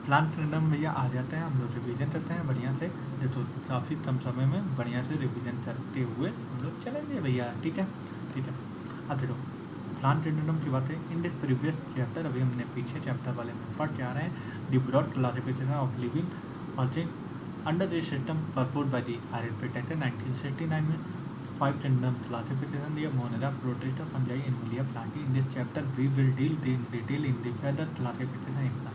Plant kingdom भैया आ जाते हैं, हम लोग रिवीजन करते हैं बढ़िया से, ये तो काफ़ी कम समय में बढ़िया से रिवीजन करते हुए हम लोग चलेंगे भैया। ठीक है ठीक है। अब देखो प्लांट किंगडम की बातें इन दिस प्रीवियस चैप्टर, अभी हमने पीछे चैप्टर वाले में पढ़ के आ रहे हैं। The broad classification of living organism under this system proposed by the architect 1969 में 5 kingdom classification दिया, monera, protista, fungi, animalia, plantae. In this chapter we will deal in detail in the further classification.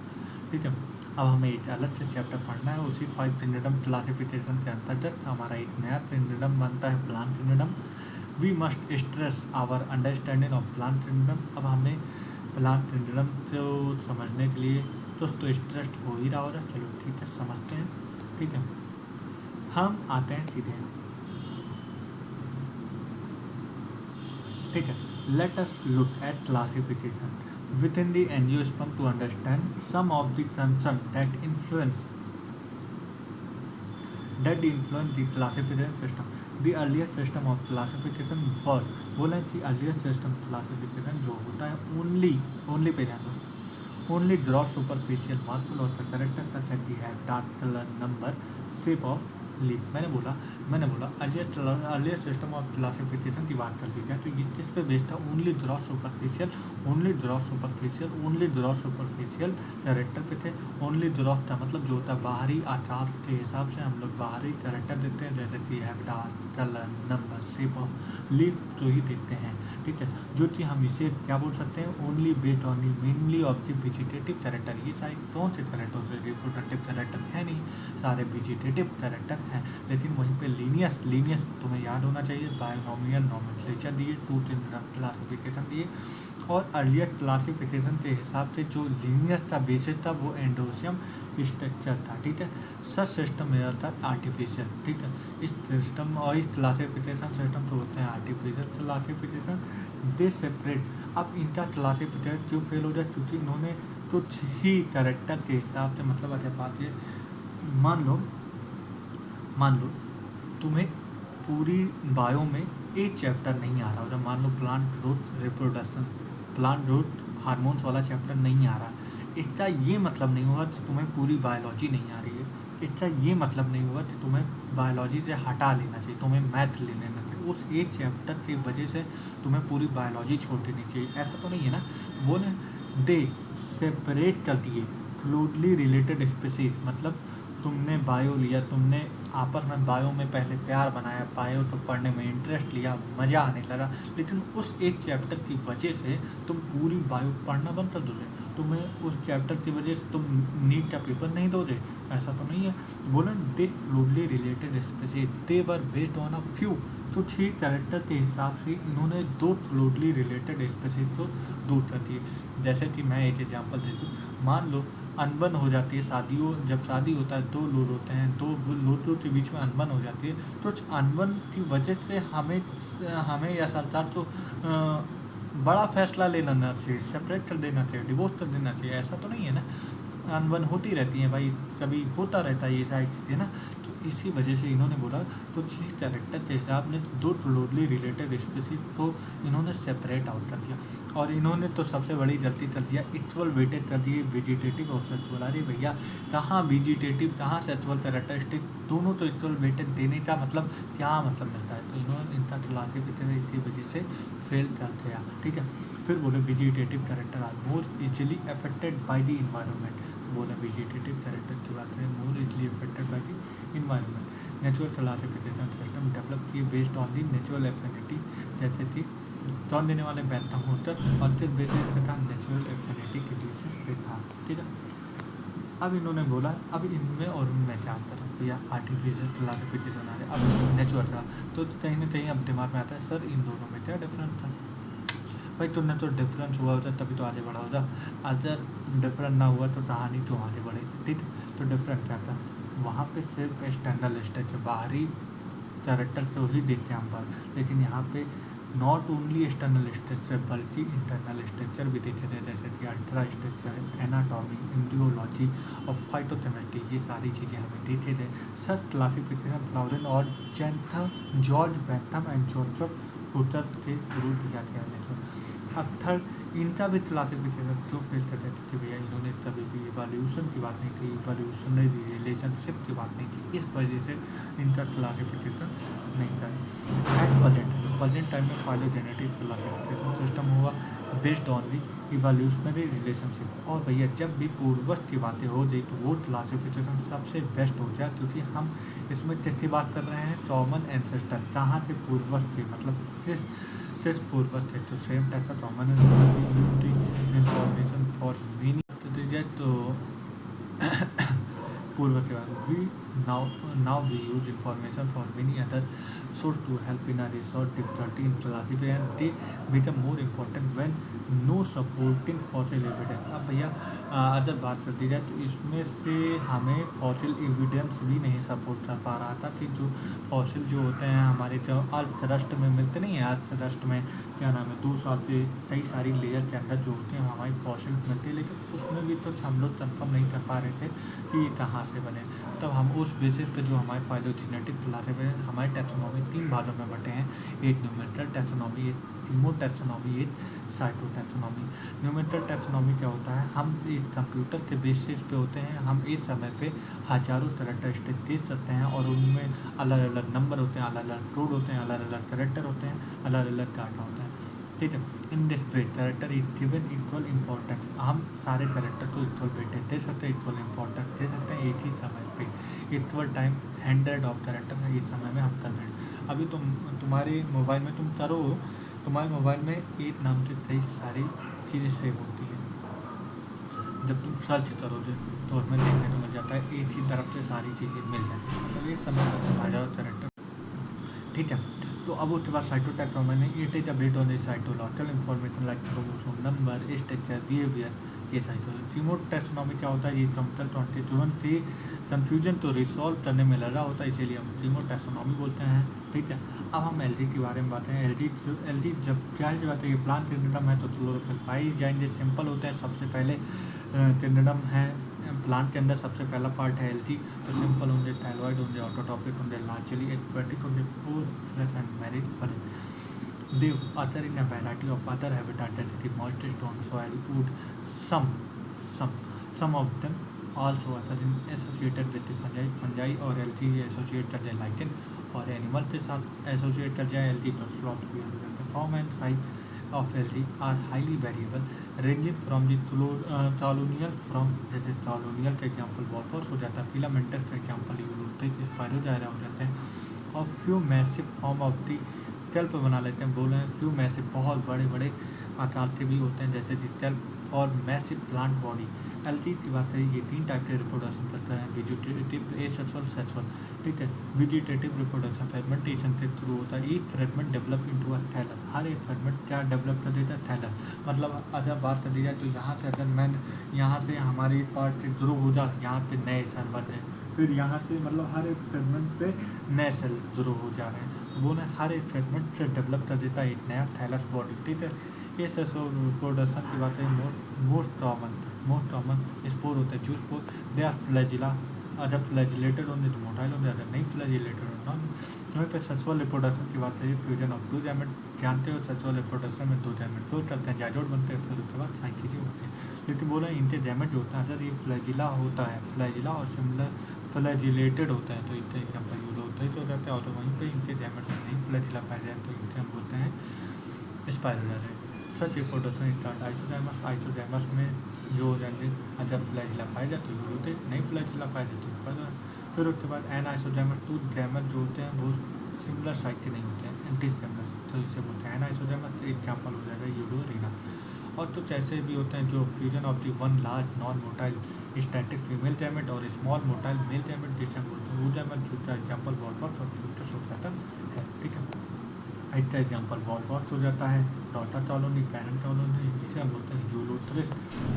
ठीक है, अब हमें एक अलग से chapter पढ़ना है, उसी 5 किंगडम क्लासिफिकेशन के अंतर्गत हमारा एक नया किंगडम बनता है plant kingdom. We must stress our understanding of plant kingdom. अब हमें प्लांट किंगडम को समझने के लिए तो स्ट्रेस हो ही रहा होगा, चलो ठीक है समझते हैं। ठीक है, हम आते हैं सीधे। ठीक है, let us look at classification within the angiosperm to understand some of the concerns that influence the classification system. The earliest system of classification was बोला कि earliest system classification जो होता है only पे ध्यान दो, only draw superficial marks और characters such as the have dark color, number, shape of leaf। मैंने बोला अर्लियर सिस्टम ऑफ क्लासिफिकेशन की बात कर दी जाए तो ये किस पे बेस्ड था, ओनली ड्रॉ सुपरफिशियल कैरेक्टर पे थे। ओनली ड्रॉ था मतलब जो होता है बाहरी आकार के हिसाब से हम लोग बाहरी कैरेक्टर देते हैं, जैसे कि habitat, colour, number, shape of leaf जो ही देखते हैं। ठीक है, जो कि हम इसे क्या बोल सकते हैं, only based on mainly of the vegetative character. ये सारे कौन से कैरेक्टर होते हैं, रिप्रोडक्टिव कैरेक्टर है नहीं, सारे वेजिटेटिव कैरेक्टर हैं। लेकिन वहीं पे लीनियस तुम्हें याद होना चाहिए, बायनोमियल नोमेनक्लेचर दिए, 2 किंगडम क्लासिफिकेशन दिए। और अर्लियर क्लासिफिकेशन के हिसाब से जो लीनियस था, बेसिस था, वो एंडोसियम स्ट्रक्चर था। ठीक है, सच सिस्टम मेरा था आर्टिफिशियल। ठीक है, इस सिस्टम और इस क्लासिफिकेशन सिस्टम तो होते हैं आर्टिफिशियल क्लासिफिकेशन, दे सेपरेट। अब इनका क्लासिफिकेशन क्यों फेल हो जाए, क्योंकि इन्होंने कुछ ही कैरेक्टर के हिसाब से, मतलब अगर बात ये मान लो तुम्हें पूरी बायो में एक चैप्टर नहीं आ रहा, जब मान लो plant growth reproduction, plant growth hormones वाला चैप्टर नहीं आ रहा, इसका ये मतलब नहीं होगा कि तुम्हें पूरी बायोलॉजी नहीं आ रही है, इसका ये मतलब नहीं होगा कि तुम्हें बायोलॉजी से हटा लेना चाहिए, तुम्हें मैथ ले लेना चाहिए। उस एक चैप्टर की वजह से तुम्हें पूरी बायोलॉजी छोड़ देनी चाहिए, ऐसा तो नहीं है ना। बोले दे सेपरेट करती है क्लोजली रिलेटेड स्पीशीज, मतलब तुमने बायो लिया, तुमने आपस में बायो में पहले प्यार बनाया, बायो तो पढ़ने में इंटरेस्ट लिया, मज़ा आने लगा, लेकिन उस एक चैप्टर की वजह से तुम पूरी बायो पढ़ना बंद कर दोगे, तुम्हें उस चैप्टर की वजह से तुम नीट का पेपर नहीं दोगे, ऐसा तो नहीं है। बोला they closely related species they were based on a few, तो 6 कैरेक्टर के हिसाब से इन्होंने 2 क्लोजली रिलेटेड स्पीशीज को दूर कर दिए। जैसे कि मैं एक एग्जांपल दे दूँ, मान लो अनबन हो जाती है, जब शादी होता है 2 लोग होते हैं, 2 लोगों के बीच में अनबन हो जाती है, तो अनबन की वजह से हमें या सरकार तो बड़ा फैसला लेना चाहिए, सेपरेट कर देना चाहिए, डिवोर्स कर देना चाहिए, ऐसा तो नहीं है ना। अनबन होती रहती है भाई, कभी होता रहता है ये सारी चीज़ें ना। तो इसी वजह से इन्होंने बोला तो 6 कैरेक्टर के हिसाब ने 2 क्लोजली रिलेटेड स्पीशीज को इन्होंने सेपरेट आउट कर दिया। और इन्होंने तो सबसे बड़ी गलती कर दिया, इक्वल वेटेज कर दिए वेजिटेटिव और सेक्सुअल। अरे भैया कहाँ वेजिटेटिव कहाँ सेक्सुअल कैरेक्टरिस्टिक, दोनों तो इक्वल वेटेज देने का मतलब क्या मतलब मिलता है। तो इन्होंने इनका क्लासिफिकेशन इसी वजह से फेल कर गया। ठीक है, फिर बोले vegetative character are more easily affected by the environment. बोले वेजिटेटिव कैरेक्टर की बात करें, more easily affected by the environment. Natural classification system develop किए based on the natural affinity, जैसे कि टॉन देने वाले बैंथम होटर और जिस बेसिस पे था नेचुरल एफिनिटी के बेसिस पे था। ठीक है, अब इन्होंने बोला अब इनमें और उनमें क्या अंतर है या आर्टिफिशियल क्लासिफिकेशन आ रहे, अब नेचुरल का तो कहीं ना कहीं अब दिमाग में आता है सर इन दोनों में क्या डिफरेंस था। भाई तुमने तो डिफरेंस हुआ होता तभी तो आगे बढ़ा होता, अगर डिफरेंस ना हुआ तो कहानी क्यों आगे बढ़े। ठीक, तो डिफरेंस क्या था, वहाँ पे सिर्फ एक्सटर्नल स्ट्रक्चर बाहरी कैरेक्टर को ही देखते हैं हम पर, लेकिन यहाँ पे नॉट ओनली एक्सटर्नल स्ट्रक्चर बल्कि इंटरनल स्ट्रक्चर भी देखे थे, जैसे कि अल्ट्रा स्ट्रक्चर, एनाटॉमी, एम्ब्रियोलॉजी और फाइटोकेमिस्ट्री, ये सारी चीज़ें हमें देखे थे। सर क्लासिफिकेशन फ्लाउरन और George Bentham and Joseph hooter के थ्रू दिया गया है। अब थर्ड इनका भी क्लासिफिकेशन क्यों फेल कर रहे थे कि भैया इन्होंने कभी भी इवोल्यूशन की बात नहीं की, इवोल्यूशनरी रिलेशनशिप की बात नहीं की, इस वजह से इनका क्लासिफिकेशन नहीं था। एट प्रेजेंट टाइम में फाइलोजेनेटिक क्लासिफिकेशन सिस्टम हुआ based on the evolutionary relationship. और भैया जब भी पूर्वज की बातें हो गई तो वो क्लासिफिकेशन सबसे बेस्ट हो जाए, क्योंकि हम इसमें किसकी बात कर रहे हैं, कॉमन एंसेस्टर, कहाँ से पूर्वज थे, मतलब किस पूर्वज थे। तो सेम टाइप का कॉमन इंफॉर्मेशन फॉर मीनिंग तो दीजिए तो पूर्व के बाद we now we use information for many other source to help in a research difficulty in philosophy and they become more important when no supporting fossil evidence। अब भैया अगर बात कर दी जाए तो इसमें से हमें फॉसिल एविडेंस भी नहीं सपोर्ट कर पा रहा था कि जो फॉसिल जो होते हैं हमारे जो अर्थ रस्ट में मिलते नहीं है, अर्थ रस्ट में क्या नाम है 2 साल के कई सारी लेयर के अंदर जो होते हैं हमारी फॉसिल मिलते हैं, लेकिन उसमें भी तो हम लोग कन्फर्म नहीं कर पा रहे थे कि कहाँ से बने। तब हम उस बेसिस पे जो हमारे फाइलोजेनेटिक क्लासिफिकेशन है, हमारे टैक्सोनॉमी 3 भागों में बटे हैं, एक न्यूमेरल टैक्सोनॉमी, एक टीमो टैक्सोनॉमी, एक साइटो टैक्सोनॉमी। न्यूमेरल टैक्सोनॉमी क्या होता है, हम एक कंप्यूटर के बेसिस पे होते हैं, हम एक समय पे हज़ारों कैरेक्टरिस्टिक देख सकते हैं और उनमें अलग अलग नंबर होते हैं, अलग अलग कोड होते हैं, अलग अलग कैरेक्टर होते हैं, अलग अलग डाटा होता है, ठीक है। In this way character is given equal importance, हम सारे कैरेक्टर को इक्वल वेटेज दे सकते हैं, इक्वल इम्पोर्टेंस दे सकते हैं एक ही समय पे, इक्वल टाइम 100 ऑफ कैरेक्टर है इस समय में हम कर रहे हैं। अभी तुम्हारे मोबाइल में तुम करो, तुम्हारे मोबाइल में एक नाम से कई सारी चीज़ें सेव होती है, जब तुम सर्च करोगे तो उसमें देखने को मिल जाता है एक ही तरफ से सारी चीज़ें मिल जाती है, मतलब एक समय में तुम आ जाओ कैरेक्टर, ठीक है। तो अब उसके बाद साइटोटैक्सोनॉमी में it is a based on the cytological information like chromosome number, structure, behaviour, ये सारी। रिमोट टैक्सोनॉमी क्या होता है, ये कंप्यूटर 21 से कन्फ्यूजन तो रिसॉल्व करने में लगा होता है, इसीलिए हम रिमोट टैक्सोनॉमी बोलते हैं, ठीक है। अब हम एलजी के बारे में बात करें। एलजी जब क्या बात है, ये प्लांट किंगडम है तो फिर पाई जाएंगे, सिंपल होते हैं। सबसे पहले किंगडम है प्लांट के अंदर, सबसे पहला पार्ट है एलजी, तो सिंपल होंगे, थायरॉइड होंगे, ऑटोटॉपिक होंगे, लार्जली एक्वेटिक होंगे, for fresh and married foreign. They other in a variety of other habitat जैसे moist stone, soil, wood, some some some of them also other in associated with the fungi और algae associate कर जाए lichen और animal के साथ associate कर जाए algae तो स्लॉथ भी हो जाता है। Form and size of algae are highly variable ranging from the colonial from, जैसे कॉलोनियल का एग्जाम्पल वॉटर्स हो जाता है, फिलामेंटस का एग्जाम्पल यूलोथेस स्पाइरोजाइरा हो जाते हैं, और few massive form of the kelp बना लेते हैं। बोल रहे हैं फ्यू मैसिव बहुत बड़े बड़े आकार के भी होते हैं जैसे दी कैल्प और मैसिव प्लांट बॉडी। एल्गी की बात करें, ये 3 टाइप के रिप्रोडक्शन करता है, वेजिटेटिव, एसेक्सुअल, सेक्सुअल, ठीक है। वेजिटेटिव रिप्रोडक्शन फ्रेगमेंटेशन के थ्रू होता है, एक fragment develop into a thallus, हर एक फ्रेगमेंट क्या डेवलप कर देता है, थैलस। मतलब अगर बात कर दी जाए तो यहाँ से अगर मैं यहाँ से हमारे पार्ट ग्रो हो जाए, यहाँ पे नए सेल बन रहे हैं, फिर यहाँ से मतलब हर एक फ्रेगमेंट पे नए सेल ग्रो हो जा रहे हैं, तो वो ना हर एक फ्रेगमेंट से डेवलप कर देता है एक नया थैलस बॉडी, ठीक है। ये सेक्सुअल रिप्रोडक्शन की बात है, मोस्ट कॉमन स्पोर होते हैं, जो स्पोर दे आर फ्लैजिला, अगर फ्लैजिलेटेड होंगे तो मोटाइल होंगे, अगर नहीं फ्लैजिलेटेड हो नॉन। वहीं पर सेक्सुअल रिप्रोडक्शन की बात करिए, फ्यूजन ऑफ 2 गैमेट, जानते हो सेक्सुअल रिप्रोडक्शन में 2 गैमेट फ्यूज करते हैं, जाइगोट बनते हैं, फिर उसके बाद सारी चीज़ें होती हैं। लेकिन बोला इनके गैमेट जो होता है, अगर ये फ्लैजिला होता है, फ्लैजिला और सिमिलर फ्लैजिलेटेड होते हैं तो इनके एग्जाम्पल यूज होते ही तो रहते हैं, और तो वहीं पर इनके गैमेट में नहीं फ्लैजिला पाए जाए तो इनके हम बोलते हैं स्पाइरोजाइरा। सच रिप्रोडक्शन स्टार्ट आइसोजाइमस में जो हो जाएंगे, जब फ्लैजिला पाए जाए तो यूज होते, नहीं फ्लैजिला पाए जाए तो फिर उसके बाद एन आइसोजाइमस 2 गैमेट जो होते हैं वो सिमिलर साइज के नहीं होते हैं, एंटीसेमस, तो इसे बोलते हैं एन आइसोजाइमस। एग्जाम्पल हो जाएगा यूडोरिना। और कुछ ऐसे भी होते हैं जो fusion of the one large non motile static female gamete और स्मॉल मोटाइल मेल गैमेट, जिसे हम बोलते हैं वो गैमेट, जो एग्जाम्पल वॉलबॉक्स और फ्यूटस हो जाता है, ठीक है। इसका एग्जाम्पल वॉलबॉक्स हो जाता है, डॉटर कॉलोनी, पैरेंट कॉलोनी, जिसे हम बोलते हैं यूलोथ्रिस,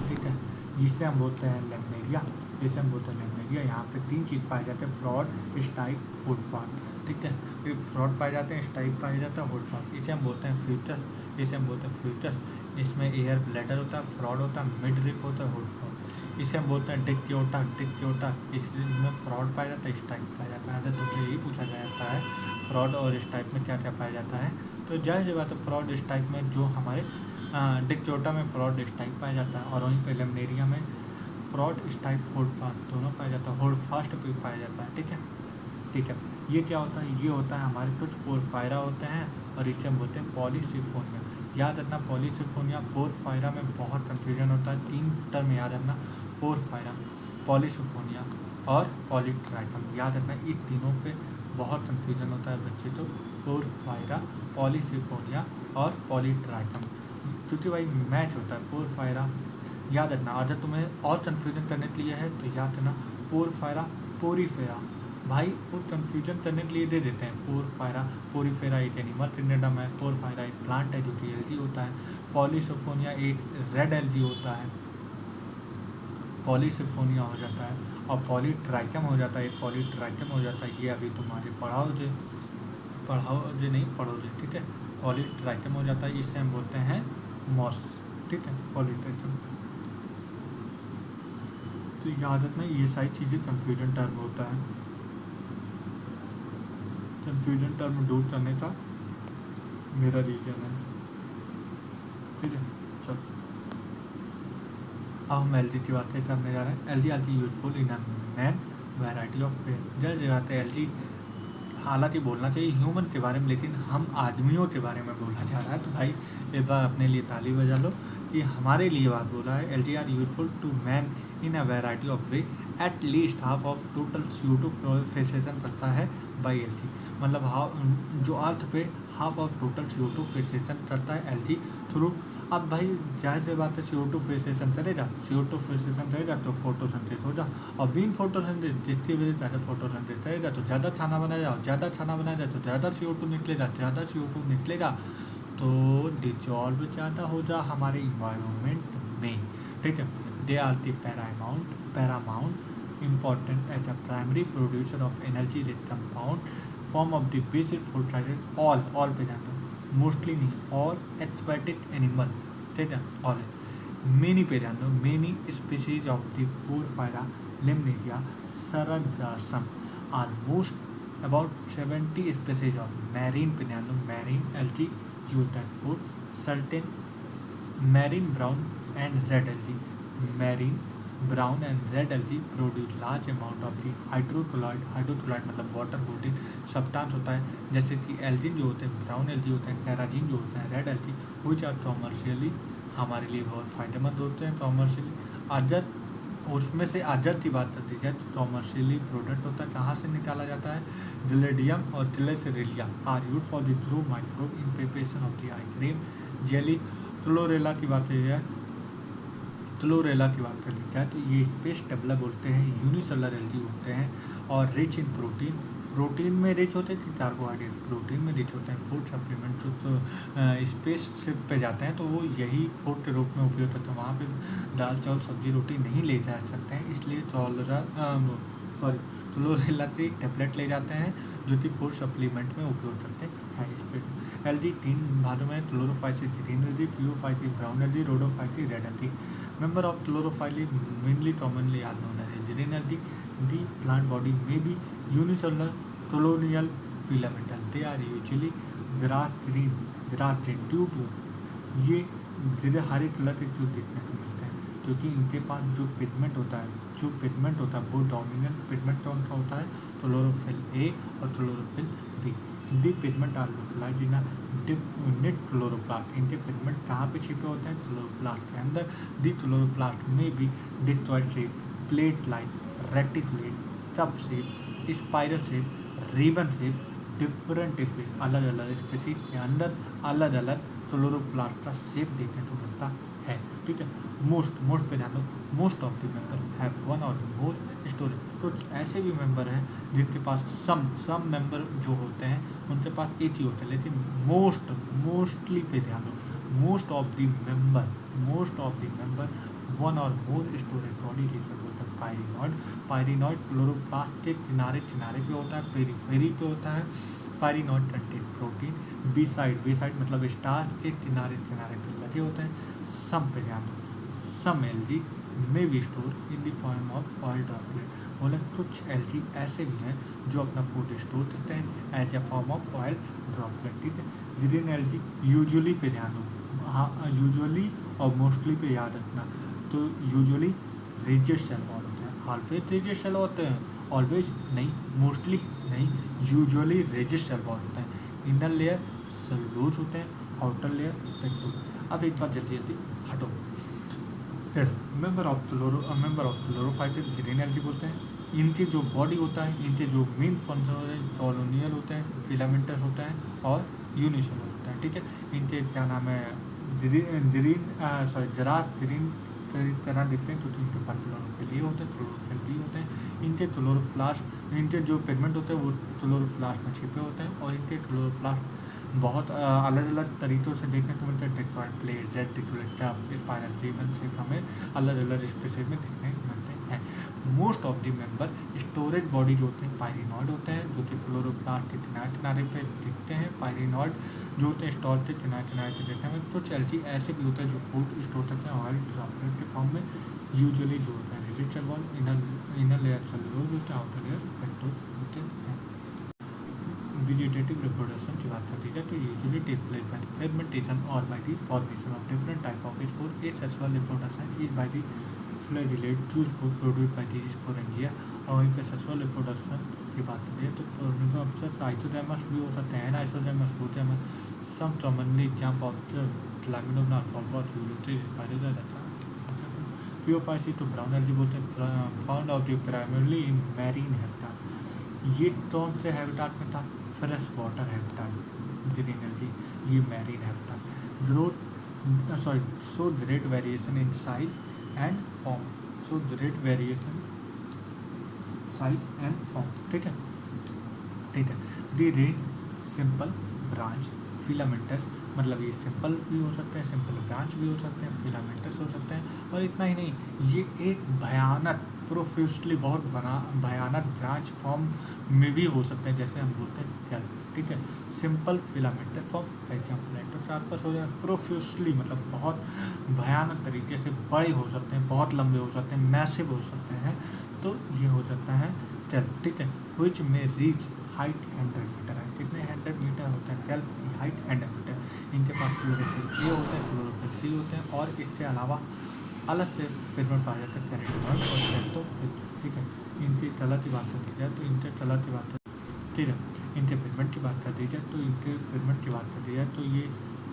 ठीक है। जिसे हम बोलते हैं लेमनेरिया, जिसे हम बोलते हैं लेमनेरिया। यहाँ पे 3 चीज़ पाए जाते हैं, फ्रॉड, स्टाइप, होल्ड, ठीक है। ये फ्रॉड पाए जाते हैं, स्टाइप पाए जाता है, होल्ड, इसे हम बोलते हैं फ्यूचर, इसे हम बोलते हैं फ्यूचर। इसमें एयर ब्लैडर होता है, फ्रॉड होता है, मिड रिप होता है, होल्ड, इसे हम बोलते हैं डिक्योटा, इसमें फ्रॉड पाया जाता है, स्टाइप पाया जाता है। अगर तुमसे यही पूछा जाता है फ्रॉड और स्टाइप में क्या क्या पाया जाता है, तो जाहिर सी बात है फ्रॉड स्टाइप में जो हमारे डिक्चोटा में फ्रॉड स्टाइप पाया जाता है, और वहीं पे लेमनेरिया में फ्रॉड स्टाइप होल्डफास्ट दोनों पाया जाता है, होल्डफास्ट भी पाया जाता है। ठीक है, ठीक है। ये क्या होता है, ये होता है हमारे कुछ पोरफायरा होते हैं, और इसे हम बोलते हैं पॉलीसिफोनिया। याद रखना पॉलीसिफोनिया पोरफायरा में बहुत कन्फ्यूजन होता है, 3 टर्म याद रखना, पोरफायरा, पॉलीसिफोनिया और पॉलीट्राइकम। याद रखना इन तीनों पे बहुत कन्फ्यूजन होता है बच्चे, तो पोरफायरा, पॉलीसिफोनिया और पॉलीट्राइकम, क्योंकि भाई मैच होता है पोरफायरा। याद रखना, अगर तुम्हें और कन्फ्यूजन करने के लिए है तो याद रखना पोरफायरा, पोरीफेरा। भाई वो कन्फ्यूजन करने के लिए दे देते हैं, पोरफायरा, पोरीफेरा एक एनिमल किंगडम है, पोरफायरा एक प्लांट है जो कि एल्गी होता है, पॉलीसिफोनिया एक रेड एल्गी होता है, पॉलीसिफोनिया हो जाता है, और पॉलीट्राइकम हो जाता है, एक पॉलीट्राइकम हो जाता है। ये अभी तुम्हारे पढ़ाओगे नहीं, पढ़ोगे। ठीक है, पॉलीट्राइकम हो जाता है, इसे हम बोलते हैं मॉस। ठीक है, पॉलीट्राइकम। तो याद रखना ये सारी चीज़ें कन्फ्यूजन टर्म होता है, कन्फ्यूजन टर्म दूर करने का मेरा रीजन है। ठीक है, चलो अब हम एलजी की बातें करने जा रहे हैं। Algae are useful in man variety of पे। जैसे जाते हैं एलजी, हालांकि बोलना चाहिए ह्यूमन के बारे में, लेकिन हम आदमियों के बारे में बोला जा रहा है, तो भाई एक बार अपने लिए ताली बजा लो, ये हमारे लिए बात बोला है। Algae are useful to man in a variety of way, at least half of total CO2 fixation करता है बाई एल जी। मतलब जो अर्थ पे half of total CO2 fixation करता है एल जी थ्रू। अब भाई जाहिर सी बात है CO2 फिक्सेशन करेगा, CO2 फिक्सेशन करेगा तो फोटोसिंथेसिस हो जा, और बिन फोटोसिंथेसिस जिसकी वजह से ज़्यादा फोटोसिंथेसिस करेगा तो ज़्यादा खाना बनाया, और ज़्यादा खाना बनाया जाए तो ज़्यादा CO2 निकलेगा, ज़्यादा CO2 निकलेगा तो डिजॉल्व ज़्यादा हो जा हमारे इन्वायरमेंट में। ठीक है, they are the paramount important as a primary producer of energy rich compound form of the basic food cycle. All पे जाता है, मोस्टली नहीं, ऑल एक्वाटिक एनिमल। ठीक है, ऑल मेनी पे ध्यान दो, many species of the Porphyra, Laminaria, Sargassum are most about 70 species of marine पे ध्यान दो, marine algae use that food. Certain marine brown and red algae, marine brown and red algae produce large amount of the hydrochloride मतलब water holding substance होता है, जैसे कि Elgin जो होते हैं, ब्राउन एल्गी होते हैं, कैराजिन जो होता है, red algae, which are commercially हमारे लिए बहुत फायदेमंद होते हैं। कॉमर्शियली अदर, उसमें से अदर की बात करती जाए तो कॉमर्शियली प्रोडक्ट होता है, कहाँ से निकाला जाता है, जिलेडियम और Gracilaria are use for the blue microbe in preparation of the ice cream jelly. Chlorella की बात की जाए, क्लोरेला की बात कर ली जाए तो ये स्पेस डेवलप होते हैं, यूनिसेलुलर एल्गी होते हैं, और रिच इन प्रोटीन, प्रोटीन में रिच होते हैं कि कार्बोहाइड्रेट, प्रोटीन में रिच होते हैं। फूड सप्लीमेंट जो स्पेस शिप पे जाते हैं तो वो यही फूड के रूप में उपयोग करते हैं, वहाँ पे दाल चावल सब्जी रोटी नहीं ले जा सकते हैं, इसलिए क्लोरेला की टेबलेट ले जाते हैं जो कि फूड सप्लीमेंट में उपयोग करते हैं। स्पेस एल्गी 3 भागों में, Chlorophyceae green algae, Phaeophyceae brown algae, Rhodophyceae red algae. Member of chlorophyll mainly commonly are known as green algae. The plant body may be unicellular colonial filamental. They are usually grass green due to ये धीरे हरे colour के क्यों देखने को मिलते हैं, क्योंकि इनके पास जो पिगमेंट होता है वो डोमिनेंट पिगमेंट कौन सा होता है, क्लोरोफिल ए और chlorophyll b. The pigment are localised in definite chloroplast. इनके पिगमेंट कहाँ पे छिपे होते हैं, क्लोरोप्लास्ट के अंदर। दी क्लोरोप्लास्ट में भी discoid shape, plate like, reticulate, cup shape, spiral shape, ribbon shape, different space, अलग अलग स्पेसीज के अंदर अलग अलग क्लोरोप्लास्ट का शेप देखने को मिलता है। ठीक है, मोस्ट पे ध्यान दो, most of the member have one और मोर स्टोरेज। कुछ ऐसे भी मेंबर हैं जिनके पास सम मेंबर जो होते हैं उनके पास एक ही होता है, लेकिन मोस्टली पे ध्यान दो, most of the member one और मोर स्टोरेज बॉडी की जरूरत है। पायरिनॉइड क्लोरोप्लास्ट के किनारे पे होता है, पेरीफेरी पे होता है। Pyrenoid contain protein, B side मतलब स्टार्च के किनारे पे लगे होते हैं। सम पे ध्यान दो, सम एल्गी में B store in the form of oil droplet. बोले कुछ एल्गी ऐसे भी हैं जो अपना फूड स्टोर करते हैं as a form of oil droplet. ठीक है, ग्रीन एल्गी यूजुअली पे ध्यान दो, हाँ, यूजुअली और मोस्टली पे याद रखना। तो यूजुअली रिजिड सेल वॉल होते हैं, ऑलवेज रिजिड सेल होते हैं, ऑलवेज नहीं, मोस्टली नहीं, यूजुअली रिजिड सेल वॉल होते हैं। इनर लेयर सेलुलोज होते हैं, आउटर लेयर पेक्टोल। अब एक बार जल्दी जल्दी हटो। फिर member of chlorophyte green energy बोलते हैं। इनके जो बॉडी होता है, इनके जो मेन फंक्शन होते हैं, कॉलोनियल होते हैं, फिलामेंटस होता है और यूनिसेलुलर होता है। ठीक है, इनके क्या नाम है, जरास ग्रीन तरह दिखते हैं, क्योंकि इनके पास क्लोरोफिल होते हैं, क्लोरोफिल भी होते हैं। इनके क्लोरोप्लास्ट, इनके जो पिगमेंट होते हैं वो क्लोरोप्लास्ट में छिपे होते हैं, और इनके क्लोरोप्लास्ट बहुत अलग अलग तरीक़ों से देखने को मिलते हैं। टेक्टोइड प्लेट, जेट टिकुलेटा, स्पाइरल जीवन से हमें अलग अलग स्पीसीज में देखने को मिलते हैं। Most of the member storage body जो होते हैं पायरिनॉइड होते हैं, जो कि क्लोरोप्लास्ट के किनारे पे दिखते हैं। पायरिनॉइड जो होते हैं स्टॉल के किनारे पे देखने में। कुछ एल्गी ऐसे भी होते हैं जो फूड स्टोर करते हैं ऑयल ड्रॉपलेट के फॉर्म में। यूजुअली जो होता है rigid cell wall, inner layer cellulose होते हैं, आउटर लेयर पेक्टोल होते हैं। वेजिटेटिव रिप्रोडक्शन की बात करती है तो usually take place by fermentation और by the formation of different type of spore. Asexual reproduction is by the flagellate juice produce by the sporangia. और इनके सेक्सुअल रिप्रोडक्शन की बात करें तो फोर्मिकोप्सिस आइसोडेमस भी हो सकते हैं, आइसोडेमस होते हैं। सम कॉमनली जंप ऑफ लैमिनोना फॉलबॉट यूलोट्री स्पाइरल रहता है। पियोफाइसी तो ब्राउन एल्गी बोलते हैं, found out primarily in marine habitat. ये कौन से हैबिटाट में था? Fresh water habitat. Green algae ये marine habitat. Growth so great variation in size and form, so great variation size and form. ठीक है, ठीक है। The range simple branch filamentous, मतलब ये सिंपल भी हो सकते हैं, सिंपल ब्रांच भी हो सकते हैं, फिलामेंटस हो सकते हैं। और इतना ही नहीं, ये एक भयानक प्रोफ्यूजली बहुत बना भयानक ब्रांच फॉर्म में भी हो सकते हैं, जैसे हम बोलते हैं कैल्प। ठीक है, सिंपल फिलामेंटस फॉर्म एग्जाम्पल हो जाए। प्रोफ्यूजली मतलब बहुत भयानक तरीके से बड़े हो सकते हैं, बहुत लंबे हो सकते हैं, मैसिव हो सकते हैं। तो ये हो सकता है कैल्प। ठीक है, विच में रीच हाइट 100 मीटर है। कितने 100 मीटर होते हैं कैल्प की हाइट? 100 मीटर। इनके पास क्लोरोफिल ए होता है, क्लोरोफिल सी होते हैं, और इसके अलावा अलग से पिगमेंट पाया जाता है, कैरोटीनॉइड और सेंटोफिल। ठीक है, इनकी कलर की बात कर दी जाए तो इनके कलर की बात ठीक है, इनके पिगमेंट की बात कर दी जाए तो इनके पिगमेंट की बात कर दी जाए तो ये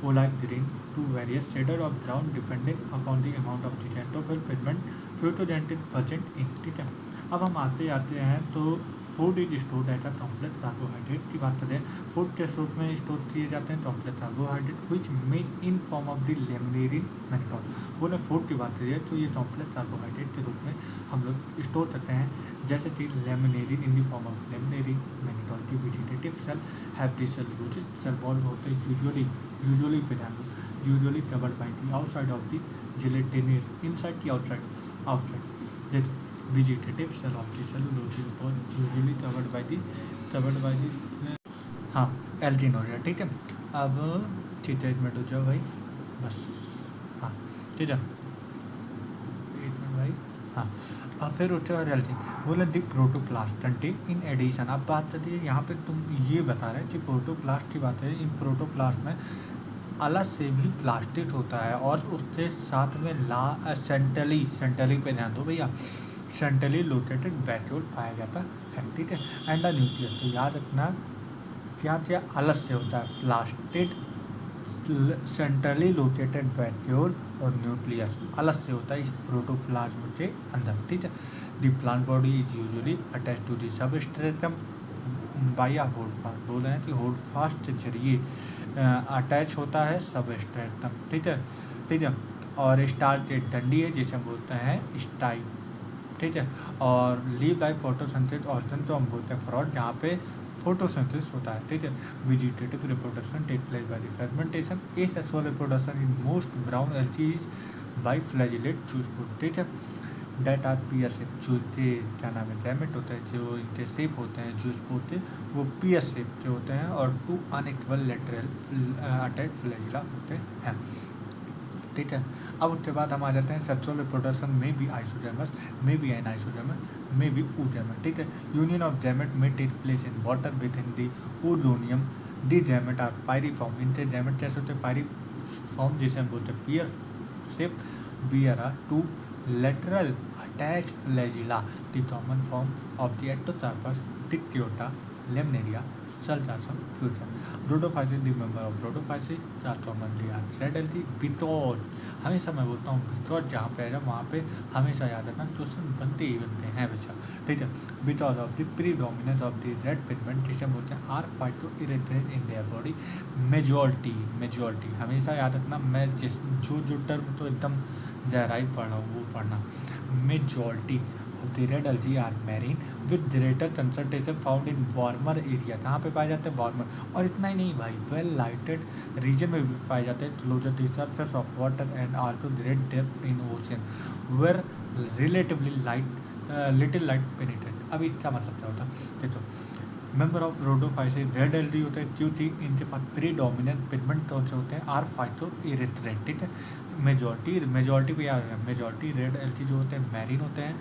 olive green to various shades of brown depending upon the amount of the xanthophyll pigment फ्यूटोजेंटिक प्रेजेंट इन। ठीक है, अब हम आते हैं तो food is stored at a complex carbohydrate की बात करें। फूड के रूप में स्टोर किए जाते हैं कॉम्प्लेक्स कार्बोहाइड्रेट विच में in form of the laminarin mannitol. बोले फूड की बात करिए तो ये कॉम्प्लेक्स कार्बोहाइड्रेट के रूप में हम लोग स्टोर करते हैं, जैसे कि laminarin in the form of laminarin mannitol. की vegetative cell have the cellulose cell wall होते हैं usually usually covered by the outside of the gelatinous inside की outside. Vegetative cell of the cellulose wall usually covered by the हाँ algin हो गया। ठीक है, अब ठीक है, 1 मिनट हो जाओ भाई, बस। हाँ ठीक है, 1 मिनट भाई। हाँ, अब फिर उठे और एल्गिन बोले दी प्रोटोप्लास्ट कंटेन इन एडिशन। अब बात करती है यहाँ पे तुम ये बता रहे हैं कि प्रोटोप्लास्ट की बात है। इन प्रोटोप्लास्ट में अलग से भी प्लास्टिक होता है, और उसके साथ में सेंटली पे ध्यान दो भैया, सेंट्रली लोकेटेड वैक्यूल पाया जाता है। ठीक है, एंड अ न्यूक्लियस। तो याद रखना क्या क्या अलग से होता है, प्लास्टिड, सेंट्रली लोकेटेड वैक्यूल और न्यूक्लियस अलग से होता है इस प्रोटोप्लाज्म के अंदर। ठीक है, the plant body is usually attach to the substratum by a holdfast. बोल रहे हैं कि होल्ड फास्ट के जरिए अटैच होता है सबस्ट्रेटम। ठीक है, ठीक है, और स्टार्च के डंडी है जिसे हम बोलते हैं स्टाइल। ठीक है, और लीव बाय फोटोसिंथेसिस ऑर्गन तो हम बोलते हैं फ्रॉड, जहाँ पे फोटोसिंथेसिस होता है। ठीक है, vegetative reproduction take place by the fermentation. Asexual reproduction in most brown algae is by flagellate choose food. ठीक है, डेट आर पीयर शेप, जो के क्या नाम है गैमेट होते हैं, जो इनके शेप होते हैं जो होते हैं वो पीयर शेप के होते हैं, और 2 अनइक्वल लेटरल अटैच फ्लैजिला होते हैं। ठीक है, अब उसके बाद हम आ जाते हैं सेक्सुअल रिप्रोडक्शन में भी आइसोजेमस, में भी एन आइसोजेमस, में भी oogemus। ठीक है, यूनियन ऑफ गैमेट में take place in water with in the oogonium. The gamete are pyriform. इनके गैमेट कैसे होते हैं? फॉर्म जिसे हम बोलते हैं pear shape bear are two lateral attached flagella, the common form of the ectocarpus, Dictyota, Lemnaria, Sultarsum, future. Rhodophyceae, the member of Rhodophyceae are commonly are red algae, because हमेशा मैं बोलता हूँ बिकॉज जहाँ पे है वहाँ पे हमेशा याद रखना क्वेश्चन बनते ही बनते हैं बच्चा, ठीक है। Because of the predominance of the red pigment जिसे बोलते हैं R phycoerythrin in their body, majority हमेशा याद रखना। मैं जिस जो टर्म तो एकदम गहराई पढ़ रहा हूँ वो पढ़ना। Majority of the red algae are marine with greater concentration found in warmer area, कहाँ पे पाए जाते हैं वार्मर। और इतना ही नहीं भाई, वेल लाइटेड रीजन में भी पाए जाते हैं closer the surface of water and also great depth in ocean where relatively little light penetrate. अब इसका मतलब क्या होता है देखो, member of rhodophyceae red algae होते हैं क्योंकि इनके पास प्रीडोमिनेंट पिगमेंट कौन से होते हैं, आर फाइटोइरेथ्रिन, ठीक है। मेजॉरिटी पे याद है, मेजॉरिटी रेड एल्गी जो होते हैं मैरीन होते हैं,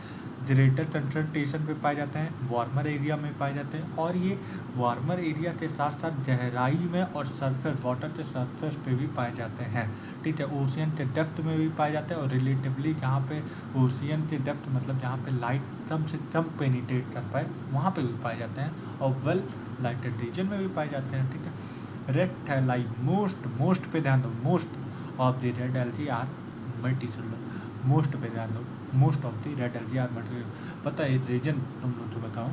ग्रेटर कंसंट्रेशन पे पाए जाते हैं, वार्मर एरिया में पाए जाते हैं, और ये वार्मर एरिया के साथ साथ गहराई में और सरफेस वाटर के सरफेस पे भी पाए जाते हैं, ठीक है। ओशियन के डेप्थ में भी पाए जाते हैं, और रिलेटिवली जहाँ पे ओशियन के डेप्थ मतलब जहाँ पे लाइट कम से कम पेनिट्रेट कर पाए वहाँ पे भी पाए जाते हैं, और वेल लाइटेड रीजन में भी पाए जाते हैं, ठीक है। रेड थैलाई मोस्ट पे ध्यान दो, most of the red algae are multicellular, most पे ध्यान दो, most of the red algae are multicellular. पता है रीजन तुम लोग तो बताओ,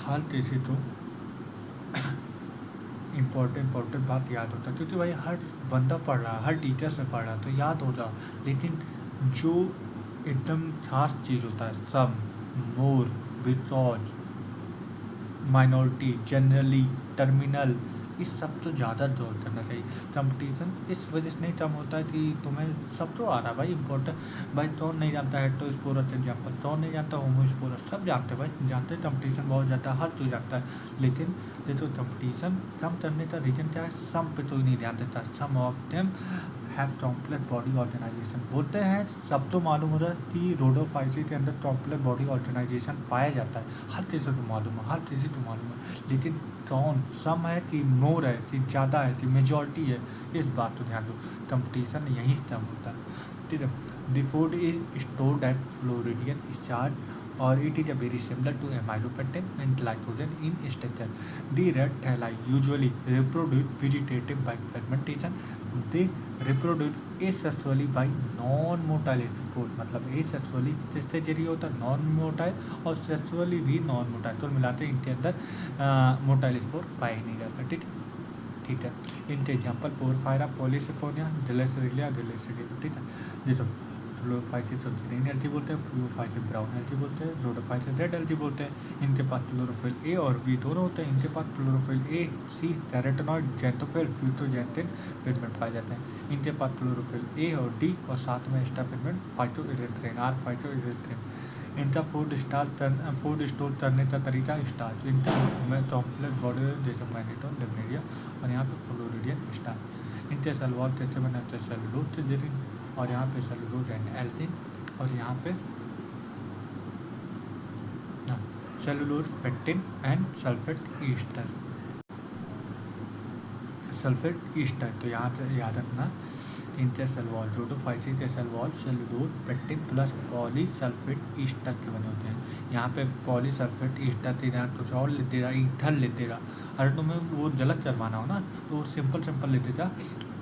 हर किसी तो इम्पोर्टेंट बात याद होता है, क्योंकि भाई हर बंदा पढ़ रहा है, हर टीचर से पढ़ रहा है तो याद हो जाओ, लेकिन जो एकदम खास चीज़ होता है सम, मोर, बिकॉज, माइनॉरिटी, जनरली, टर्मिनल, इस सब तो ज़्यादा जोर करना चाहिए। कंपटीशन इस वजह से नहीं कम होता है कि तुम्हें सब तो आ रहा है भाई, इम्पोर्टेंट भाई। कौन नहीं जानता हेटेरोस्पोरस एग्जाम्पल, कौन नहीं जानता होमोस्पोरस, सब जानते हैं भाई, जानते हैं। कंपटीशन बहुत ज़्यादा हर चीज़ जानता है, लेकिन देखो कंपटीशन कम करने का रीज़न क्या है, सम पे कोई नहीं ध्यान देता। Some of them have complex body organisation, बोलते हैं सब तो मालूम हो रहा है कि रोडोफाइसी के अंदर कॉम्प्लेक्स बॉडी ऑर्गेनाइजेशन पाया जाता है, हर चीज़ से तो मालूम है, हर चीज़ से तो मालूम है, लेकिन कौन सम है कि मोर है कि ज़्यादा है कि मेजॉरिटी है, इस बात को ध्यान दो। कंपटीशन यहीं कम होता है, ठीक है। The food is stored at floridean starch और it is a very similar to amylopectin and glycogen in structure. The red thalli usually reproduce vegetative by fermentation, they reproduce asexually by non motile spore, मतलब asexually जिससे जरिए होता है non motile, और sexually भी non motile, तो मिलाते हैं इनके अंदर मोटाइल स्पोर पाए नहीं जाता, ठीक है। इनके एग्जाम्पल पोरफायरा, पॉलीसिफोनिया, डिलेसरिलिया, ठीक है। देखो फ्लोरोफाइसिस तो ग्रीन एल्गी बोलते हैं, फ्लोरोफाइसिस ब्राउन एल्गी बोलते हैं, रोडोफाइसिस रेड एल्गी बोलते हैं। इनके पास क्लोरोफिल ए और बी दोनों होते हैं। इनके पास chlorophyll A, C, carotenoid, जेंटोफिल, फ्यूटोजेंटिन pigment पाए जाते हैं। इनके पास क्लोरोफिल ए और डी और साथ में एक्स्ट्रा पिगमेंट फाइटोइरेथ्रिन, आर फाइटोइरेथ्रिन। इनका फूड स्टोर करने का तरीका स्टार्च, इनका कॉम्प्लेक्स बॉडी जैसे मैग्नेटोन, लेमनेरिया, और यहाँ पे फ्लोरिडियन स्टार्च। इनके सेल वॉल कैसे बने होते हैं, सेलुलोज से जरिए, और यहाँ पे सेलुलोज एंड एल्जिन, और यहाँ पे cellulose, pectin and sulphate Easter. तो यहाँ से याद रखना इनके सेल वॉल, रोडोफाइसिस के cell wall cellulose, pectin plus polysulphate ester के बने होते हैं। यहाँ पे पॉलीसल्फेट ईस्टर तेरा कुछ और लेते रहा, ईथर लेते रहा, अरे तुम्हें वो गलत करवाना हो ना तो सिंपल लेते था।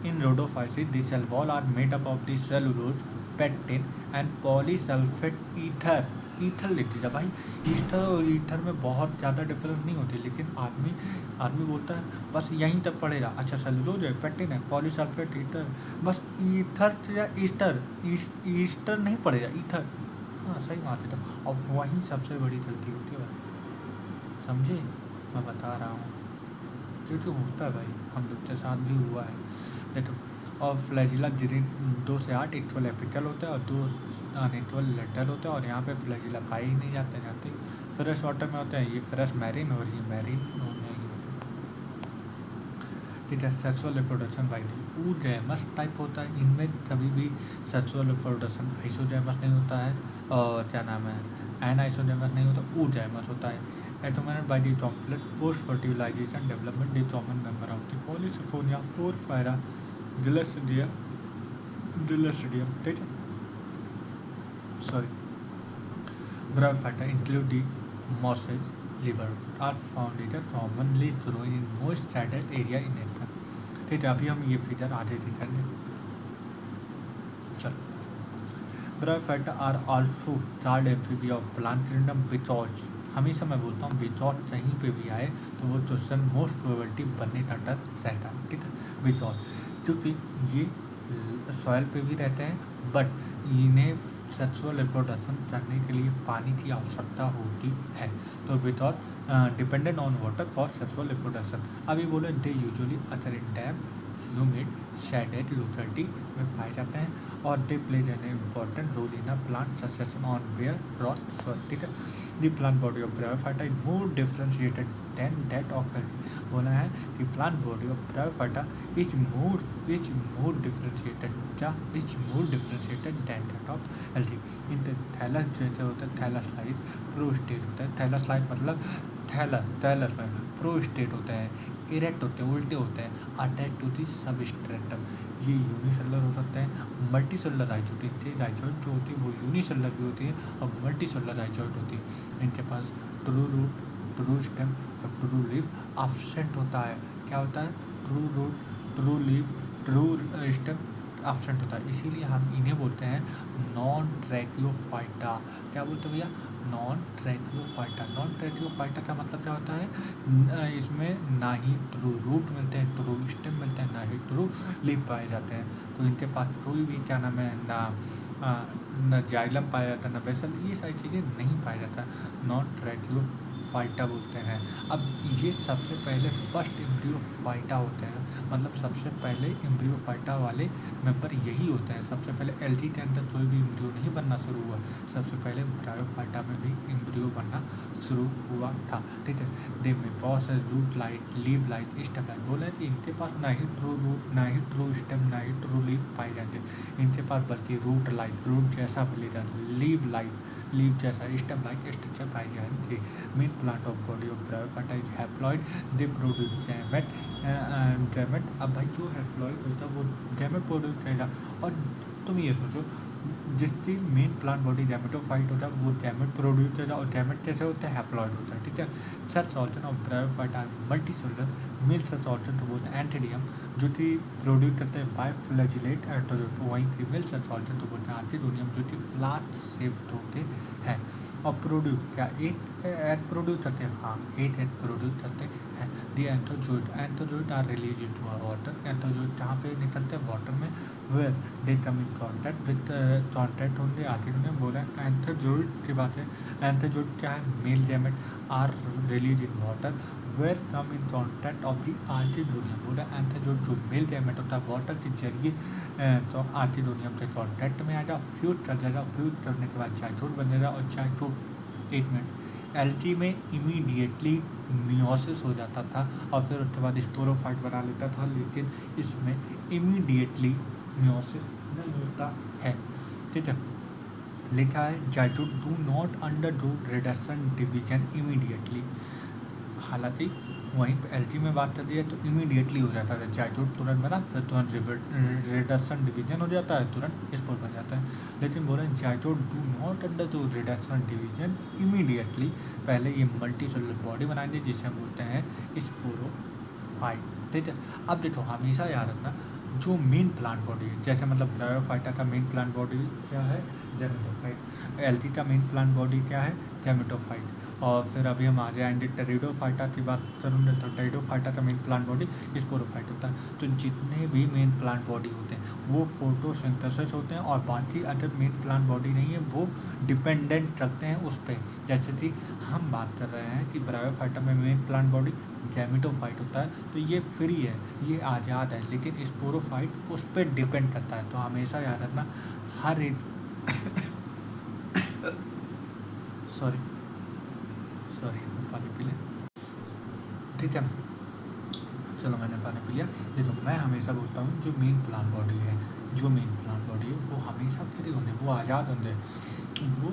In rhodophysis, the cell wall are made up of the cellulose, pectin and polysulfate ether. Ether लिख दीजिए भाई, ईस्टर और ईथर में बहुत ज़्यादा डिफरेंस नहीं होती, लेकिन आदमी बोलता है बस यहीं तक पड़ेगा। अच्छा सेलुलोज है, पेक्टिन है, पॉलीसल्फेट, ईथर, बस ईथर या ईस्टर नहीं पड़ेगा, ईथर। हाँ सही बात है। तो अब वहीं सबसे बड़ी गलती होती है भाई, समझे मैं बता रहा हूँ, जो होता है भाई हम लोग के साथ भी हुआ है। देखो और फ्लैजिला ग्रीन 2 से 8 इक्वल एपिकल होता है और 2 अनइक्वल लेटरल होता है, और यहाँ पे फ्लैजिला पाए ही नहीं जाते फ्रेश वाटर में होते हैं। ये फ्रेश मैरीन और ये मैरीन नहीं होते, ठीक है। Sexual reproduction by the oogamous type होता है, इनमें कभी भी सेक्सुअल रिप्रोडक्शन आइसोजैमस नहीं होता है, और क्या नाम है एनाइसोजैमस नहीं होता, ऊजैमस होता है। Determined by the complex post-fertilization development, the common member of the Polycyphonia porphyra dilicidium, ठीक है, sorry, Bryophyta include the mosses, liver are found in a commonly growing in most shaded area in India. ठीक है, अभी हम ये figure आगे दिखाएंगे. चलो, Bryophyta are also third amphibia of plant kingdom because हमेशा मैं बोलता हूँ विदाउट कहीं पे भी आए तो वो क्वेश्चन मोस्ट प्रोबेबिलिटी बनने का डर रहता है. ठीक है, विदाउट, क्योंकि ये सॉइल पे भी रहते हैं बट इन्हें सेक्सुअल रिप्रोडक्शन करने के लिए पानी की आवश्यकता होती है. तो without dependent on water for sexual reproduction. अभी बोले they usually other in damp humid shaded locality में पाए जाते हैं और they play an important role in a plant succession on where rot soil. ठीक है, the plant body of bryophyta is more differentiated than that of algae. बोला है कि plant body of bryophyta is more differentiated than that of algae. इन thallus जैसे होता है thallus prostate होता है. थैलस मतलब थैलस में प्रोस्टेट होते हैं, इरेक्ट होते हैं, उल्टे होते हैं, अटैच टू दी सबस्ट्रेटम. ये यूनिसेलुलर हो सकते हैं, मल्टी सेलुलर राइजोइड होती है. राइजोइड जो होती है वो यूनिसेलुलर भी होती है और मल्टी सेलुलर राइजोइड होती है. इनके पास ट्रू रूट, ट्रू स्टेम और ट्रू लीफ एब्सेंट होता है. क्या होता है? True root, true leaf, true stem absent होता है. इसीलिए हम इन्हें बोलते हैं नॉन ट्रैकियोफाइटा. क्या बोलते हैं भैया? नॉन ट्रैकियोफाइटा. नॉन ट्रैकियोफाइटा का मतलब क्या होता है? इसमें ना ही ट्रू रूट मिलते हैं, ट्रू स्टेम मिलते हैं, ना ही ट्रू लीफ पाए जाते हैं. तो इनके पास कोई भी क्या नाम है ना जाइलम पाया जाता है, ना बेसल, ये सारी चीज़ें नहीं पाया जाता. नॉन ट्रैकियोफाइटा बोलते हैं. अब ये सबसे पहले फर्स्ट एम्ब्रियोफाइटा होते हैं. मतलब सबसे पहले एम्ब्रियोफाइटा वाले मेंबर यही होते हैं. सबसे पहले एल्गी के अंदर कोई भी एम्ब्रियो नहीं बनना शुरू हुआ. सबसे पहले ब्रायोफाइटा में भी एम्ब्रियो बनना शुरू हुआ था. ठीक है, दे में possess root light, leave light, stem light. बोले कि इनके पास ना ही ट्रू रूट, ना ही ट्रू स्टेम, ना ही ट्रू लीव पाए जाते. इनके पास बल्कि रूट लाइट, रूट जैसा मिलेगा, लीव लाइट, लीव जैसा, स्टेम लाइक स्ट्रक्चर पाई जाएंगे. Main plant of body of bryophyta is haploid. They produce gamete. अब भाई जो हैप्लॉइड होता है वो गैमेट प्रोड्यूस करेगा. और तुम ये सोचो जिसकी मेन प्लांट बॉडी गैमेटोफाइट होता है वो गैमेट प्रोड्यूस करेगा. और गैमेट कैसे होता है? हैप्लॉइड होता है. ठीक है, sex organ of bryophyta multi cellular. Male sex organ तो बोलते हैं एंटीडियम जो कि प्रोड्यूस करते हैं बाय फ्लैजिलेट एंटोजोट. वहीं फीमेल सेक्स ऑर्गन तो बोलते हैं आर्किडोनियम जो कि फ्लास्क शेप्ड होते हैं. और प्रोड्यूस क्या एग प्रोड्यूस करते हैं? हाँ, 8 एग प्रोड्यूस करते हैं. The antherozoid are release into water. Antherozoid जहाँ पे निकलते हैं वाटर में, where they come in contact with contact होंगे आर्किडोनियम. बोला एंथोजोइड की बात है. एंथोजोइड क्या है? Male gamete are release in water where come in contact of the archegonium. बोला एंथोजोइड जो मेल गैमेट होता है वाटर के जरिए तो आर्किडोनियम के कॉन्टैक्ट में आ जाओ, फ्यूज कर जाएगा. फ्यूज करने के बाद जाइटोड बन जाएगा. और जाइटोड 1 मिनट एल्गी में इमीडिएटली मियोसिस हो जाता था और फिर उसके बाद स्पोरोफाइट बना लेता था. लेकिन इसमें इमीडिएटली मियोसिस नहीं होता है. ठीक है, लिखा है zygote do not undergo reduction division immediately. हालांकि वहीं पर एल्गी में बात कर दिया तो इमीडिएटली हो जाता है. जाइटोड तुरंत बना, फिर तुरंत रिडक्शन डिवीजन हो जाता है, तुरंत स्पोर बन जाता है. लेकिन बोले zygote do not undergo reduction division immediately. पहले ये मल्टी सेलुलर बॉडी बनाएंगे जिसे हम बोलते हैं स्पोरोफाइट. ठीक है, अब देखो हमेशा याद रखना जो मेन प्लांट बॉडी है, जैसे मतलब ब्रायोफाइटा का मेन प्लांट बॉडी क्या है? गैमेटोफाइट. एल्गी का मेन प्लांट बॉडी क्या है? गैमेटोफाइट. और फिर अभी हम आ जाएंगे टेरिडोफाइटा की बात करूँगा तो टेरिडोफाइटा का मेन प्लांट बॉडी स्पोरोफाइट होता है. तो जितने भी मेन प्लांट बॉडी होते हैं वो फोटोसिंथेसिस होते हैं और बाकी अगर मेन प्लांट बॉडी नहीं है वो डिपेंडेंट रखते हैं उस पर. जैसे कि हम बात कर रहे हैं कि ब्रायोफाइटा में मेन प्लांट बॉडी गैमेटोफाइट होता है तो ये फ्री है, ये आज़ाद है. लेकिन स्पोरोफाइट उस पर डिपेंड करता है. तो हमेशा याद रखना हर एक सॉरी पानी पी लें. ठीक है, चलो मैंने पानी पी लिया. देखो मैं हमेशा बोलता हूँ जो मेन प्लांट बॉडी है वो हमेशा फ्री होंगे, वो आज़ाद होंगे. वो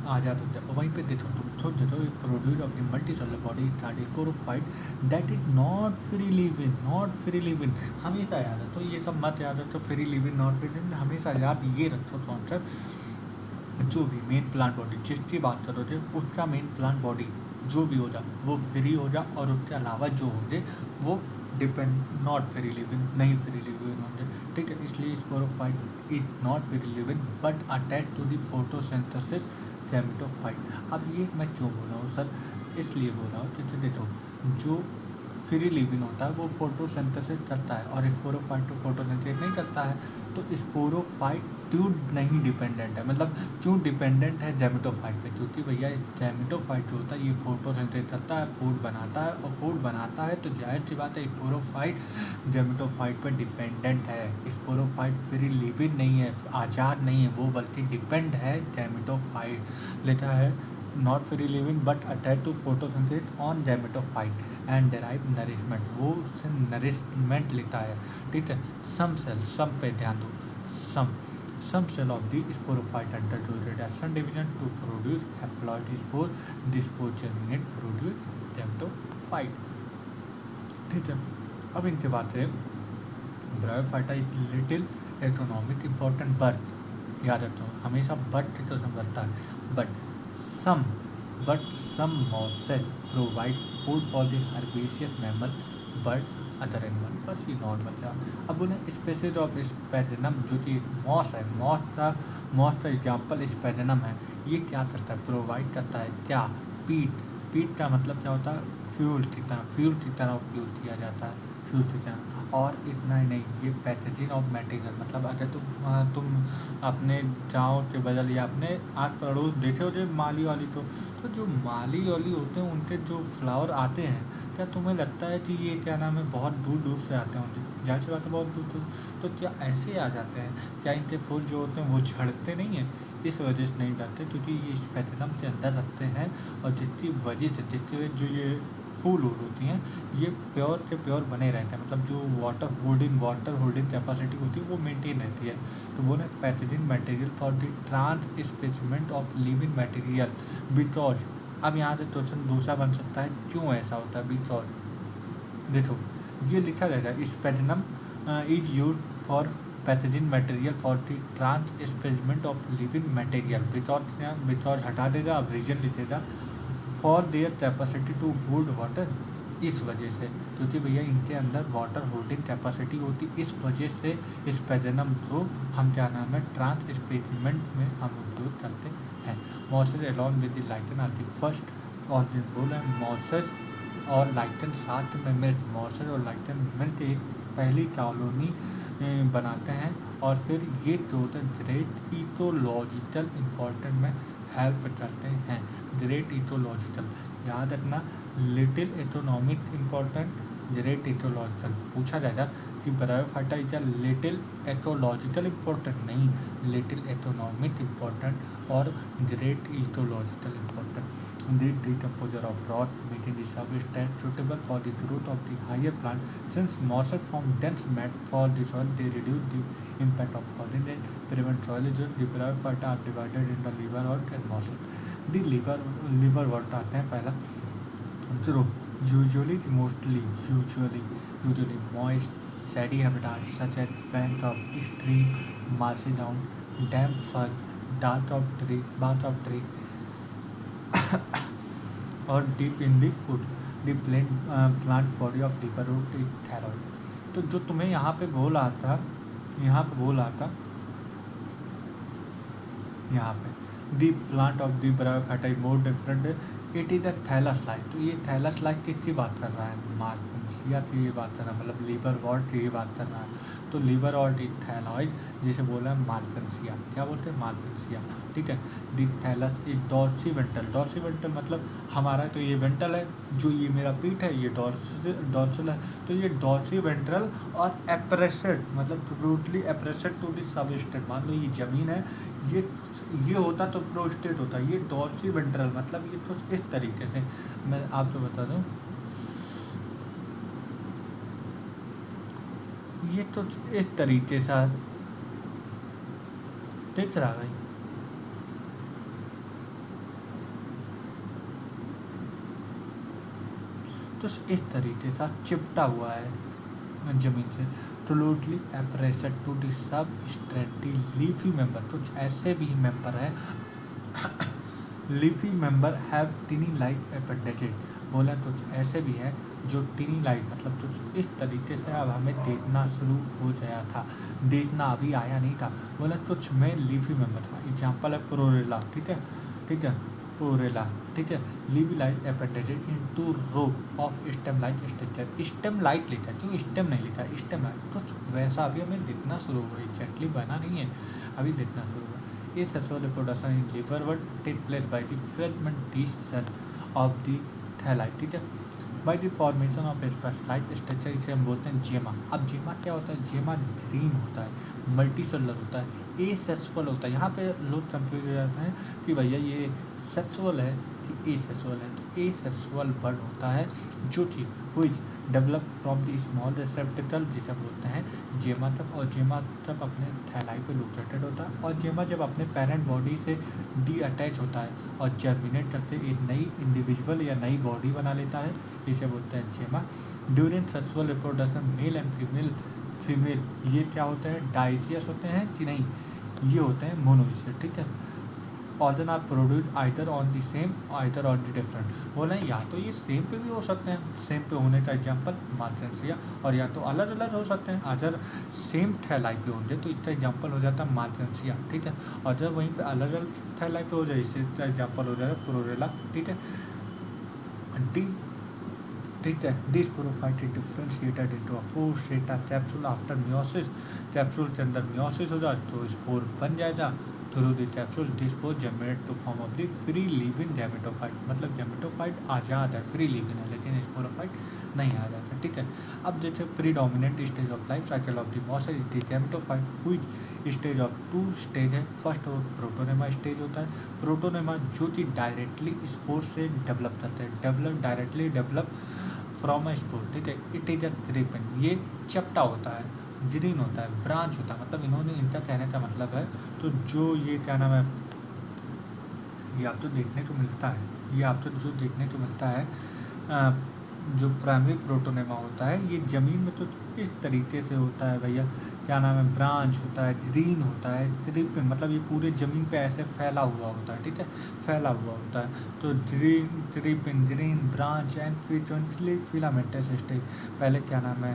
आज़ाद होते हैं। और वहीं पे देखो तुम सोच देखो, produce of the multi cellular body sporophyte that is not free living, not free living, हमेशा याद है। तो ये सब मत याद रखो, free living not free living हमेशा याद ये रखो कॉन्सेप्ट। जो भी मेन प्लांट बॉडी जिसकी बात करोगे उसका मेन प्लांट बॉडी जो भी हो जाए वो फ्री हो जाए, और उसके अलावा जो होंगे वो डिपेंड नॉट फ्री लिविंग, नहीं फ्री लिविंग होंगे, ठीक है। इसलिए sporophyte is not free living but attach to the photosynthesis gametophyte. अब ये मैं क्यों बोल रहा हूँ सर, इसलिए बोल रहा हूँ क्योंकि देखो जो फ्री लिविंग होता है वो फोटोसिंथेसिस करता है और स्पोरोफाइट तो फोटोसिंथेसिस नहीं करता है। तो स्पोरोफाइट क्यों नहीं डिपेंडेंट है, मतलब क्यों डिपेंडेंट है गैमेटोफाइट पे, क्योंकि भैया गैमेटोफाइट जो होता है ये फोटोसिंथेसिस करता है, फूड बनाता है, और फूड बनाता है तो जाहिर सी बात है स्पोरोफाइट गैमेटोफाइट पर डिपेंडेंट है। स्पोरोफाइट फ्री लिविंग नहीं है, आज़ाद नहीं है वो, बल्कि डिपेंड है गैमेटोफाइट। लेता है not free living but attach to photosynthesis on gametophyte and derive nourishment, वो उससे नरिशमेंट लेता है, ठीक है। सम सेल, सम पे ध्यान दो, some cell of the sporophyte undergo reduction division to produce haploid spore, the spore germinate produce gametophyte, ठीक है। अब इनके बाद से Bryophyta is little economic important but, याद रखता हूँ हमेशा बट तो समझता है, some but some mosses provide food for the herbaceous mammal bird other animal, बस ये नॉर्मल था। अब बोले स्पेसीज ऑफ स्पेडेनम, जो कि मॉस है, मॉस का एग्जाम्पल स्पेडेनम है। ये क्या करता है, प्रोवाइड करता है क्या, पीट का मतलब क्या होता है, फ्यूल की तरह उपयोग किया जाता है, फ्यूल की तरह। और इतना ही नहीं, ये पैथोजन ऑफ मटेरियल, मतलब अगर तुम अपने गाँव के बदल या अपने आस पड़ोस देखे हो जो माली वाली, तो जो माली वाली होते हैं उनके जो फ्लावर आते हैं, क्या तुम्हें लगता है कि ये क्या नाम है बहुत दूर दूर से आते होंगे, जाहिर सी बात है बहुत दूर दूर, तो क्या ऐसे आ जाते हैं, क्या इनके फूल जो होते हैं वो झड़ते नहीं हैं, इस वजह से नहीं डरते क्योंकि ये स्पेक्ट्रम के अंदर रखते हैं। और जिसकी वजह जो ये फूल होती हैं ये प्योर के प्योर बने रहते हैं, मतलब जो वाटर होल्डिंग कैपेसिटी होती है वो मेंटेन रहती है। तो बोले pathogen material for the transshipment of living material because, अब यहाँ से क्वेश्चन दूसरा बन सकता है क्यों ऐसा होता है, बिकॉज देखो ये लिखा रहेगा Sphagnum is use for pathogen material for the transshipment of living material, because हटा देगा, अब रीजन लिखेगा for their capacity to hold water, इस वजह से, क्योंकि भैया इनके अंदर वाटर होल्डिंग कैपेसिटी होती, इस वजह से स्पेडेनम को हम क्या नाम है ट्रांसस्पेसमेंट में हम उपयोग करते हैं। Mosses along with the lichen are the first organic है, मॉसेस और लाइटन साथ में मिलकर, मॉसेस और लाइटन मिलकर एक पहली कॉलोनी बनाते हैं, और फिर ये जो होता है ग्रेट इकोलॉजिकल इम्पोर्टेंट में हेल्प करते हैं। ग्रेट इकोलॉजिकल याद रखना, little economic important, great ecological पूछा जाएगा कि bryophyta is a little aetiological important, नहीं लिटिल एटोनॉमिक इम्पोर्टेंट और great ecological important. The decomposer of rot making the substance suitable for the growth of the higher plant. Since mosses form dense mat for the soil, they reduce the impact of falling and prevent soil erosion. The bryophyta are divided into liverwort and mossel. The liverwort आते हैं पहला, जो usually moist shady habitat such as bank of stream, marshy ground, damp soil, bark of tree और deep in the wood, the plant body of liverwort is thalloid. तो जो तुम्हें यहाँ पे बोला था, यहाँ पे the plant of the bryophyta is more different, it is the thallus like. तो ये थैलस लाइक किसकी बात कर रहा है, मार्कन्सिया की ये बात कर रहा है, मतलब लीवर वॉर्ड की ये बात कर रहा है। तो लीवर और दी थैलॉइड जिसे बोला है मार्कन्सिया, क्या बोलते हैं मार्कन्सिया, ठीक है। दी थैलस इज डॉर्सिवेंटल मतलब हमारा तो ये वेंटल है, जो ये मेरा पीठ है ये डॉर्सल है, तो ये डॉर्सिवेंट्रल और एप्रेसेड मतलब टोटली एप्रेसेड टू दी सबस्टेट, मान लो ये जमीन है, ये होता तो प्रोस्टेट होता, ये डॉर्सिवेंट्रल मतलब ये कुछ इस तरीके से, मैं आपको बता दूं ये तो इस तरीके से दिख रहा है, तो इस तरीके से चिपटा हुआ है जमीन से, closely एप्रेसेड to the sub स्ट्रेटी leafy member. कुछ ऐसे भी मेंबर है leafy member have tiny like appendages. बोला कुछ ऐसे भी है जो टिनी लाइक मतलब कुछ इस तरीके से अब हमें देखना शुरू हो गया था, देखना अभी आया नहीं था। बोला कुछ में लीफी मेंबर था, एग्जाम्पल है प्रोरेला, ठीक है, ठीक है, प्रोरेला, ठीक है, leafy like appendages in two row of stem like structure. Stem like लिखा, क्यों स्टेम नहीं लिखा, स्टेम लाइक, कुछ वैसा अभी हमें दिखना शुरू हुआ, एग्जैक्टली बना नहीं है, अभी दिखना शुरू हुआ। ये sexual reproduction in liverwort take place by the fragmentation of the thalli, ठीक है, by the formation of specialised structure, इसे हम बोलते हैं जेमा। अब जेमा क्या होता है, जेमा ग्रीन होता है, मल्टी सेलुलर होता है, ए सेक्सुअल होता है। यहाँ पे लोग कंफ्यूज हो जाते हैं कि भैया ये सेक्सुअल है कि ए सेक्सुअल है। तो ए सेक्सुअल बर्ड होता है जो कि which develop from the small रिसेप्टिकल, जिसे बोलते हैं जेमा तक, और जेमा तब अपने थैलाई पे लोकेटेड होता है, और जेमा जब अपने पेरेंट बॉडी से डी अटैच होता है और जर्मिनेट करके एक नई इंडिविजुअल या नई बॉडी बना लेता है, इसे बोलते हैं जेमा। During sexual reproduction mail and female ये क्या होते हैं, डाइसियस होते हैं कि नहीं, ये होते हैं मोनोइसियस, ठीक है। Organ are produce either on the same either on the different. बोले या तो ये सेम पे भी हो सकते हैं, सेम पे होने का एग्जांपल मार्जेंसिया, और या तो अलग अलग हो सकते हैं। अगर सेम थैलाई पे होंगे तो इसका एग्जांपल हो जाता है मार्जेंसिया, ठीक है, और जब वहीं पे अलग अलग थैलाई पे हो जाए इसका एग्जांपल हो जाएगा प्रोरेला, ठीक है। ठीक है, this sporophyte is differentiated into a foot seta capsule after meiosis. Capsule के अंदर मियोसिस हो जाए तो स्पोर बन जाएगा, through the capsule this spore generate to form of the free living gametophyte. मतलब गैमेटोफाइट आज़ाद है, फ्री लिविंग है, लेकिन स्पोरोफाइट नहीं आ जाता, ठीक है। अब जैसे predominant stage of life cycle of the mosses the gametophyte which stage of two stage है। फर्स्ट ऑफ प्रोटोनेमा स्टेज होता है, प्रोटोनेमा जो कि डायरेक्टली स्पोर से डेवलप करते हैं, directly develop from a spore, ठीक है। इट इज अ क्रेपन, ये चपटा होता है, ग्रीन होता है, ब्रांच होता है, मतलब इन्होंने इनका कहने का मतलब है, तो जो ये क्या नाम है, ये आपको देखने को मिलता है, ये आपको जो देखने को मिलता है जो प्राइमरी प्रोटोनेमा होता है, ये ज़मीन में तो इस तरीके से होता है भैया, क्या नाम है, ब्रांच होता है, ग्रीन होता है, क्रीपिंग, मतलब ये पूरे ज़मीन पे ऐसे फैला हुआ होता है, ठीक है, फैला हुआ होता है। तो green creeping, green branch and frequently filamentous stage. पहले क्या नाम है,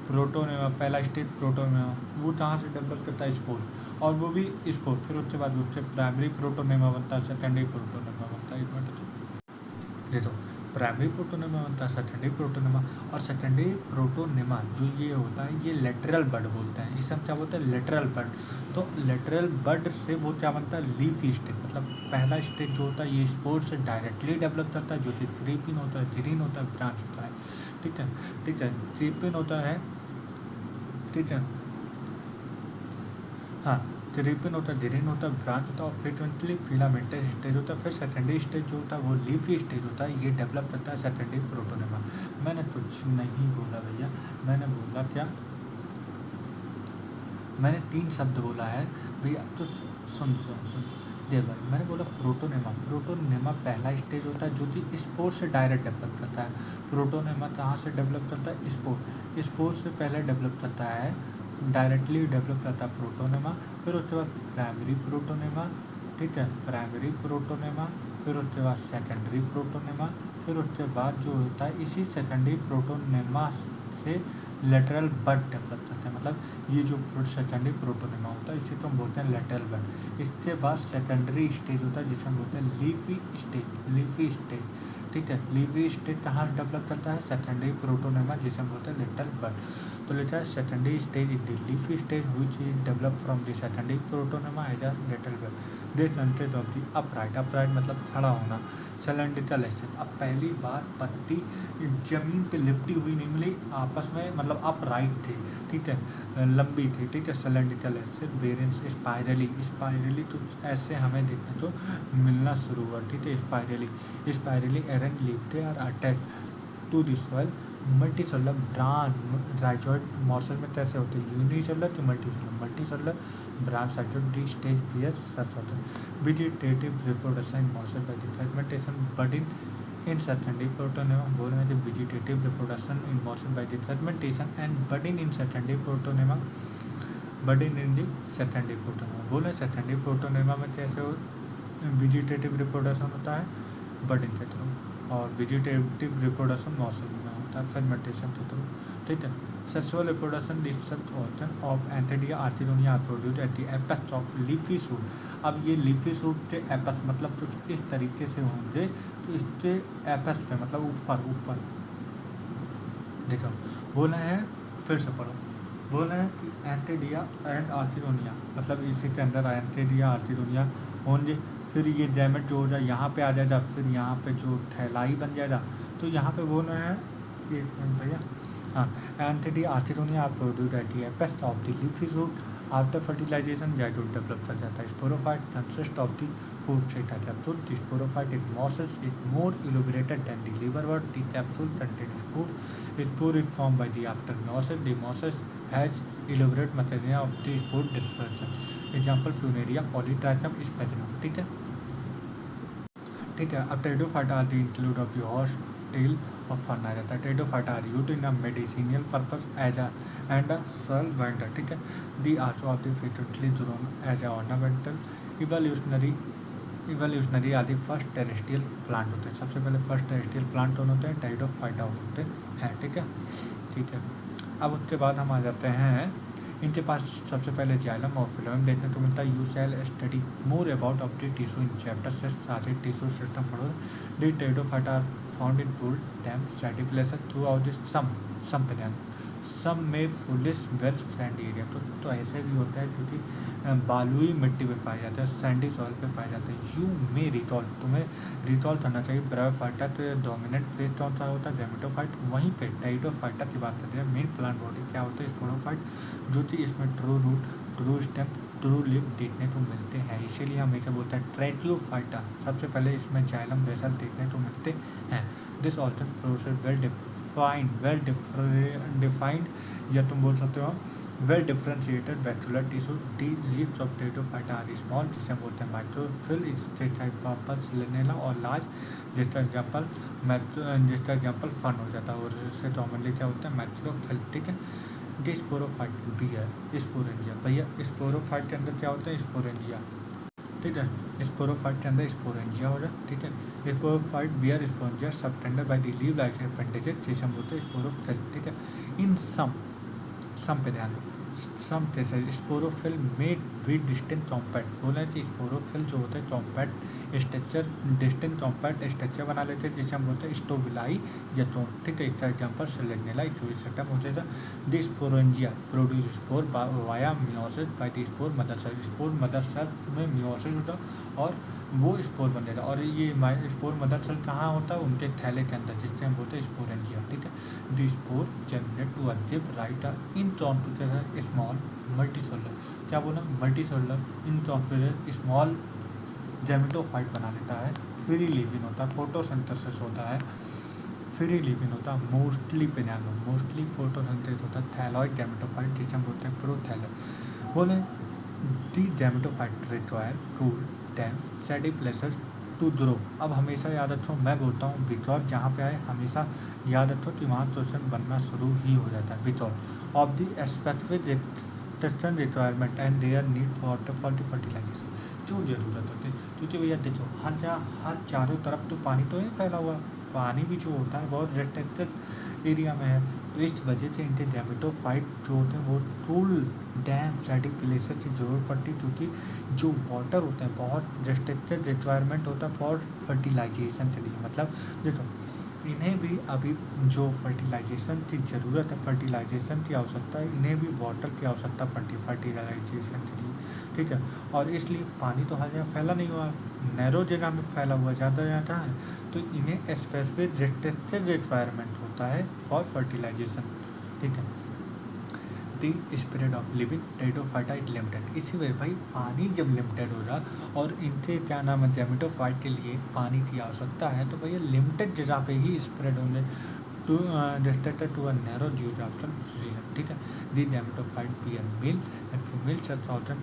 प्रोटोनेमा, पहला स्टेज प्रोटोनेमा, वो कहाँ से डेवलप करता है, स्पोर, और वो भी स्पोर, फिर उसके बाद उससे प्राइमरी प्रोटोनेमा बनता है, सेकेंडरी प्रोटोनेमा बनता है। एक मिनट देखो, प्राइमरी प्रोटोनेमा बनता है, सेकेंडरी प्रोटोनेमा, और सेकेंडरी प्रोटोनेमा जो ये होता है ये लेटरल बड बोलते हैं, इसे हम क्या बोलते हैं, लेटरल बड। तो लेटरल बड से वो क्या बनता है, लीफी स्टेज, मतलब पहला स्टेज जो होता है ये स्पोर से डायरेक्टली डेवलप करता है, जो कि क्रीपिन होता है, ग्रीन होता है, ब्रांच होता है, ठीक है, ठीक है, क्रीपिन होता है, ठीक है, हाँ, क्रीपिन होता है, ग्रीन होता है, ब्रांच होता है, और फ्रीक्वेंटली फिलामेंटस स्टेज होता है। फिर सेकेंडरी स्टेज जो होता है वो लीफी स्टेज होता है, ये डेवलप करता है सेकेंडरी प्रोटोनेमा। मैंने कुछ नहीं बोला भैया, मैंने बोला क्या, मैंने 3 शब्द बोला है भैया, तो सुन सुन सुन देख भाई, मैंने बोला प्रोटोनेमा। प्रोटोनेमा पहला स्टेज होता है जो कि स्पोर से डायरेक्ट डेवलप करता है। प्रोटोनेमा कहाँ से डेवलप करता है, स्पोर, स्पोर से पहले डेवलप करता है, डायरेक्टली डेवलप करता है प्रोटोनेमा। फिर उसके बाद प्राइमरी प्रोटोनेमा, ठीक है, प्राइमरी प्रोटोनेमा, फिर उसके बाद सेकेंडरी प्रोटोनेमा, फिर उसके बाद जो होता है इसी सेकेंडरी प्रोटोनेमा से लेटरल बड डेवलप करते हैं। मतलब ये जो सेकेंडरी प्रोटोनेमा होता है इसे तो हम बोलते हैं लेटरल बड। इसके बाद सेकेंडरी स्टेज होता है जिसे हम बोलते हैं लीफी स्टेज, लीफी स्टेज, ठीक है। लीफी स्टेज कहाँ डेवलप करता है, सेकेंडरी प्रोटोनेमा जिसे हम बोलते हैं लेटरल बड। तो लिखा है secondary stage is the leafy stage which is develop from the secondary protonema as a lateral bud. This stage of the upright, upright मतलब खड़ा होना, सिलेंड्रिकल एक्शन। अब पहली बार पत्ती जमीन पे लिपटी हुई नहीं मिली आपस में, मतलब अपराइट थी, ठीक है, लंबी थी, ठीक है, सिलेंड्रिकल एक्शन। बेरेंस स्पाइरली, स्पाइरली तो ऐसे हमें देखने को मिलना शुरू हुआ, ठीक है, spirally, spirally arranged leaf they are attach to the soil. Multicellular branch rhizoid mosses में कैसे होते हैं, यूनिसेलुलर कि multicellular, multicellular branch rhizoid the stage bear search होता है। Vegetative reproduction in mosses by the fragmentation bud in in secondary protonema बोल रहे हैं vegetative reproduction in motion by the fermentation and budding in secondary protonema, budding in the secondary protonema. बोल रहे हैं secondary protonema में कैसे हो vegetative reproduction होता है बडिंग के थ्रू, और वेजिटेटिव रिप्रोडक्शन मोशन में होता है फर्मेंटेशन के थ्रू, ठीक है। Sexual reproduction disturb organ of antheridia archegonia are produced at the apex of leafy shoot. अब ये लीफी शूट के एपेक्स मतलब कुछ इस तरीके से होंगे, तो इसके एपेक्स पे मतलब ऊपर ऊपर देखो बोल रहे हैं, फिर से पढ़ो। बोल रहे हैं कि एंथेडिया एंड आर्चिडोनिया मतलब इसी के अंदर एंथेडिया आर्चिडोनिया होंगे, फिर ये डैमेज जो हो जाए यहाँ पे आ जाएगा, फिर यहाँ पे जो थैलाई बन जाएगा। तो यहाँ पे बोल रहे हैं एक मिनट भैया, हाँ, antheridia archegonia are produced at the apex of the leafy shoot after fertilisation zygote develop कर जाता है। Sporophyte consist of the foot seta capsule. The sporophyte in mosses is more elaborated than the liverwort. The capsule contain spore. Spore is form by the after mosses. The mosses has elaborate material of the spore dispersion. Example Funaria Polytrichum Sphagnum, ठीक है, ठीक है। अब Pteridophyta are the include of the horse tail of fern आ जाता है। Pteridophyta are used in a medicinal purpose as a and a soil binder, ठीक है। दी आर्चो of the frequently drone as a ornamental evolutionary आदि first terrestrial plant होते हैं। सबसे पहले फर्स्ट टेरेस्ट्रियल प्लांट कौन होते हैं, टेरिडोफाइटा होते हैं, ठीक है, ठीक है। अब उसके बाद हम आ जाते हैं, इनके पास सबसे पहले जाइलम और फिलोएम देखने को मिलता है। You shall study more about of the tissue in chapter से सारे टिश्यू सिस्टम पढ़ो। The Pteridophyta are found in pool damp sandy places throughout the some period, some में फुलिश वेल सैंडी एरिया। तो ऐसे भी होता है क्योंकि बालुई मिट्टी पे पाए जाते हैं, सैंडी सॉइल पे पाए जाते हैं। यू में रिकॉल, तुम्हें रिकॉल करना चाहिए ब्रायोफाइटा तो डोमिनेंट फेज कौन सा होता है, गैमेटोफाइट। वहीं पे टेरिडोफाइटा की बात करते हैं। मेन प्लांट बॉडी क्या होता है, स्पोरोफाइट, जो कि इसमें true root, true stem, true lip देखने को मिलते हैं। इसीलिए हम इसे बोलते हैं ट्रैकियोफाइटा। सबसे पहले इसमें जाइलम वेसल देखने को मिलते हैं। This organ process well defined या तुम बोल सकते हो well differentiated vascular tissue. The leaves of pteridophyta are small, जिसे बोलते हैं माइक्रोफिल, एग्जाम्पल सिलेनेला, और लार्ज जिसका एग्जाम्पल फन हो जाता है, और इससे कॉमनली क्या होता है माइक्रोफिल, ठीक है। दी स्पोरोफाइट बी है स्पोरेंजिया। भैया स्पोरोफाइट के अंदर क्या होता है, स्पोरेंजिया, ठीक है। स्पोरोफाइट के अंदर स्पोरेंजिया हो जाए, ठीक है। Sporophyte bear sporangia subtended by the leaf like appendages, जिसे हम बोलते हैं स्पोरोफिल, ठीक है। इन सम पे ध्यान दो, सम जैसे sporophyll made with distant compact. बोले कि स्पोरोफिल जो होता है compact structure, distant compact structure बना लेते हैं, जिसे हम बोलते हैं स्टोबिलाई या तो, ठीक है। इसका एग्जाम्पल सेलेनेला इक्विसेटम हो जाएगा। The sporangia produce spore via meiosis by the spore mother cell. Spore mother cell में मियोसिस होता और वो स्पोर बन जाएगा, और ये स्पोर मदर सेल कहाँ होता है, उनके थैले के अंदर, जिससे हम बोलते हैं स्पोरेंजिया, ठीक है। The spore germinate to a right in topical small multicellular, क्या बोला मल्टीसेलुलर इन टॉम्पिकल स्मॉल जेमिटोफाइट बना लेता है। फ्री लिविंग होता है, फोटोसिंथेसिस होता है, फ्री लिविंग होता है, मोस्टली पे ध्यान दो, मोस्टली फोटोसिंथेसिस होता है। थैलॉइड गैमेटोफाइट जिसे हम बोलते हैं प्रोथैलर। बोले the gametophyte require to damp shady places to grow. अब हमेशा याद रखो, मैं बोलता हूँ बिकॉज जहाँ पे आए हमेशा याद रखो कि वहाँ क्वेश्चन बनना शुरू ही हो जाता है। Because of the specific texture requirement and their need for the fertilisation, क्यों जरूरत होती है, क्योंकि भैया देखो हर चारों तरफ तो पानी तो नहीं फैला हुआ, पानी भी जो होता है बहुत रेस्ट्रिक्टेड एरिया में है। तो इस वजह से इनके गैमेटोफाइट जो होते हैं वो टूल डैम सैडी प्लेसेस की जरूरत पड़ती है, क्योंकि जो वाटर होते हैं बहुत रेस्ट्रिक्टेड रिक्वायरमेंट होता है फॉर फर्टिलाइजेशन के लिए। मतलब देखो इन्हें भी अभी जो फर्टिलाइजेशन की ज़रूरत है, फर्टिलाइजेशन की आवश्यकता है, इन्हें भी वाटर की आवश्यकता पड़ती है फर्टिलाइजेशन के लिए, ठीक है। और इसलिए पानी तो हर जगह फैला नहीं हुआ, नैरो जगह में फैला हुआ ज़्यादा जाता है, तो इन्हें स्पेसिफिक रेस्ट्रिक्टेड रिक्वायरमेंट होता है फॉर फर्टिलाइजेशन, ठीक है। The speed of living Pteridophyta is limited. इसी वजह भाई पानी जब लिमिटेड हो रहा और इनके क्या नाम है गैमेटोफाइट के लिए पानी की आवश्यकता है, तो भैया लिमिटेड जगह पे ही स्प्रेड होंगे to restricted to a narrow geographical region, ठीक है। The gametophyte bear male and male सल्सोल्टेंट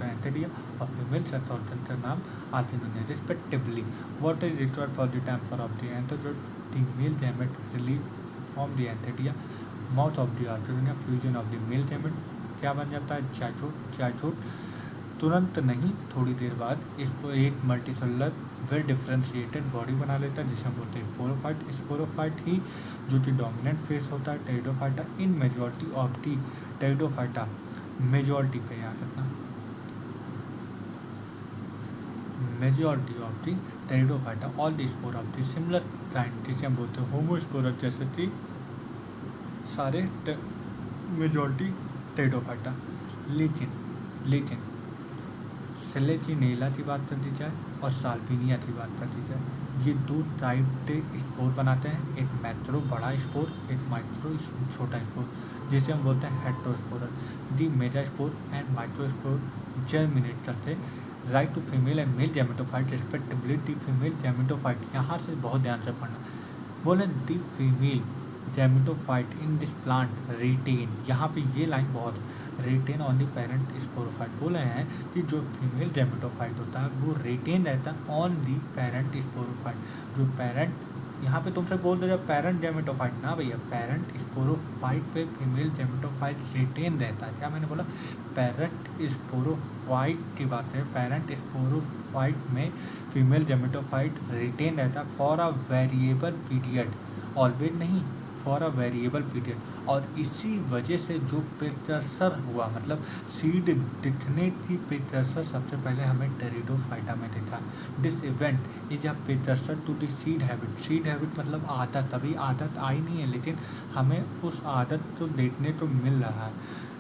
एंथेरिया और फीमेल सल्सोल्टेंट नाम archegonia respectively. What is required for the transfer of the anthozoa? The male gamete released from the antheria, mouth of the arthronia, fusion of the male gamete. क्या बन जाता है? Zygote. तुरंत नहीं, थोड़ी देर बाद इसको एक मल्टीसेलुलर वेल डिफ्रेंशिएटेड बॉडी बना लेता है जिसे हम बोलते हैं स्पोरोफाइट. स्पोरोफाइट ही जो कि डोमिनेंट फेस होता है pteridophyta in majority of the pteridophyta. Majority पे याद रखना, majority of the pteridophyta all the spore of the similar kind जिसे हम बोलते हैं होमोस्पोरस जैसे कि सारे मेजॉरिटी टेरिडोफाइटा. लेकिन सेलेजिनेला की बात कर दी जाए और साल्विनिया की बात कर दी जाए, ये दो टाइप के स्पोर बनाते हैं. एक मैक्रो बड़ा स्पोर, एक माइक्रो छोटा स्पोर जिसे हम बोलते हैं heterosporous. The megaspore and microspore germinate करते right to female and male gametophyte respectively. The female gametophyte, यहाँ से बहुत ध्यान से पढ़ना, बोले the female gametophyte in this plant retain. यहाँ पे ये लाइन बहुत retain on the parent sporophyte. बोल रहे हैं कि जो फीमेल गैमेटोफाइट होता है वो रिटेन रहता है ऑन दी पेरेंट स्पोरोफाइट. जो पेरेंट, यहाँ पे तुमसे बोल दो पेरेंट गैमेटोफाइट ना भैया, पेरेंट स्पोरोफाइट पे फीमेल गैमेटोफाइट रिटेन रहता है. क्या मैंने बोला? पेरेंट स्पोरोफाइट की बात है. पेरेंट स्पोरोफाइट में फीमेल गैमेटोफाइट रिटेन रहता है for a variable period, always नहीं, फॉर अ वेरिएबल पीरियड. और इसी वजह से जो प्रिकर्सर हुआ, मतलब सीड दिखने की प्रिकर्सर सबसे पहले हमें टेरिडोफाइटा में दिखा. This event is a precursor to the seed habit. Seed habit मतलब आदत. अभी आदत आई नहीं है लेकिन हमें उस आदत को देखने को मिल रहा है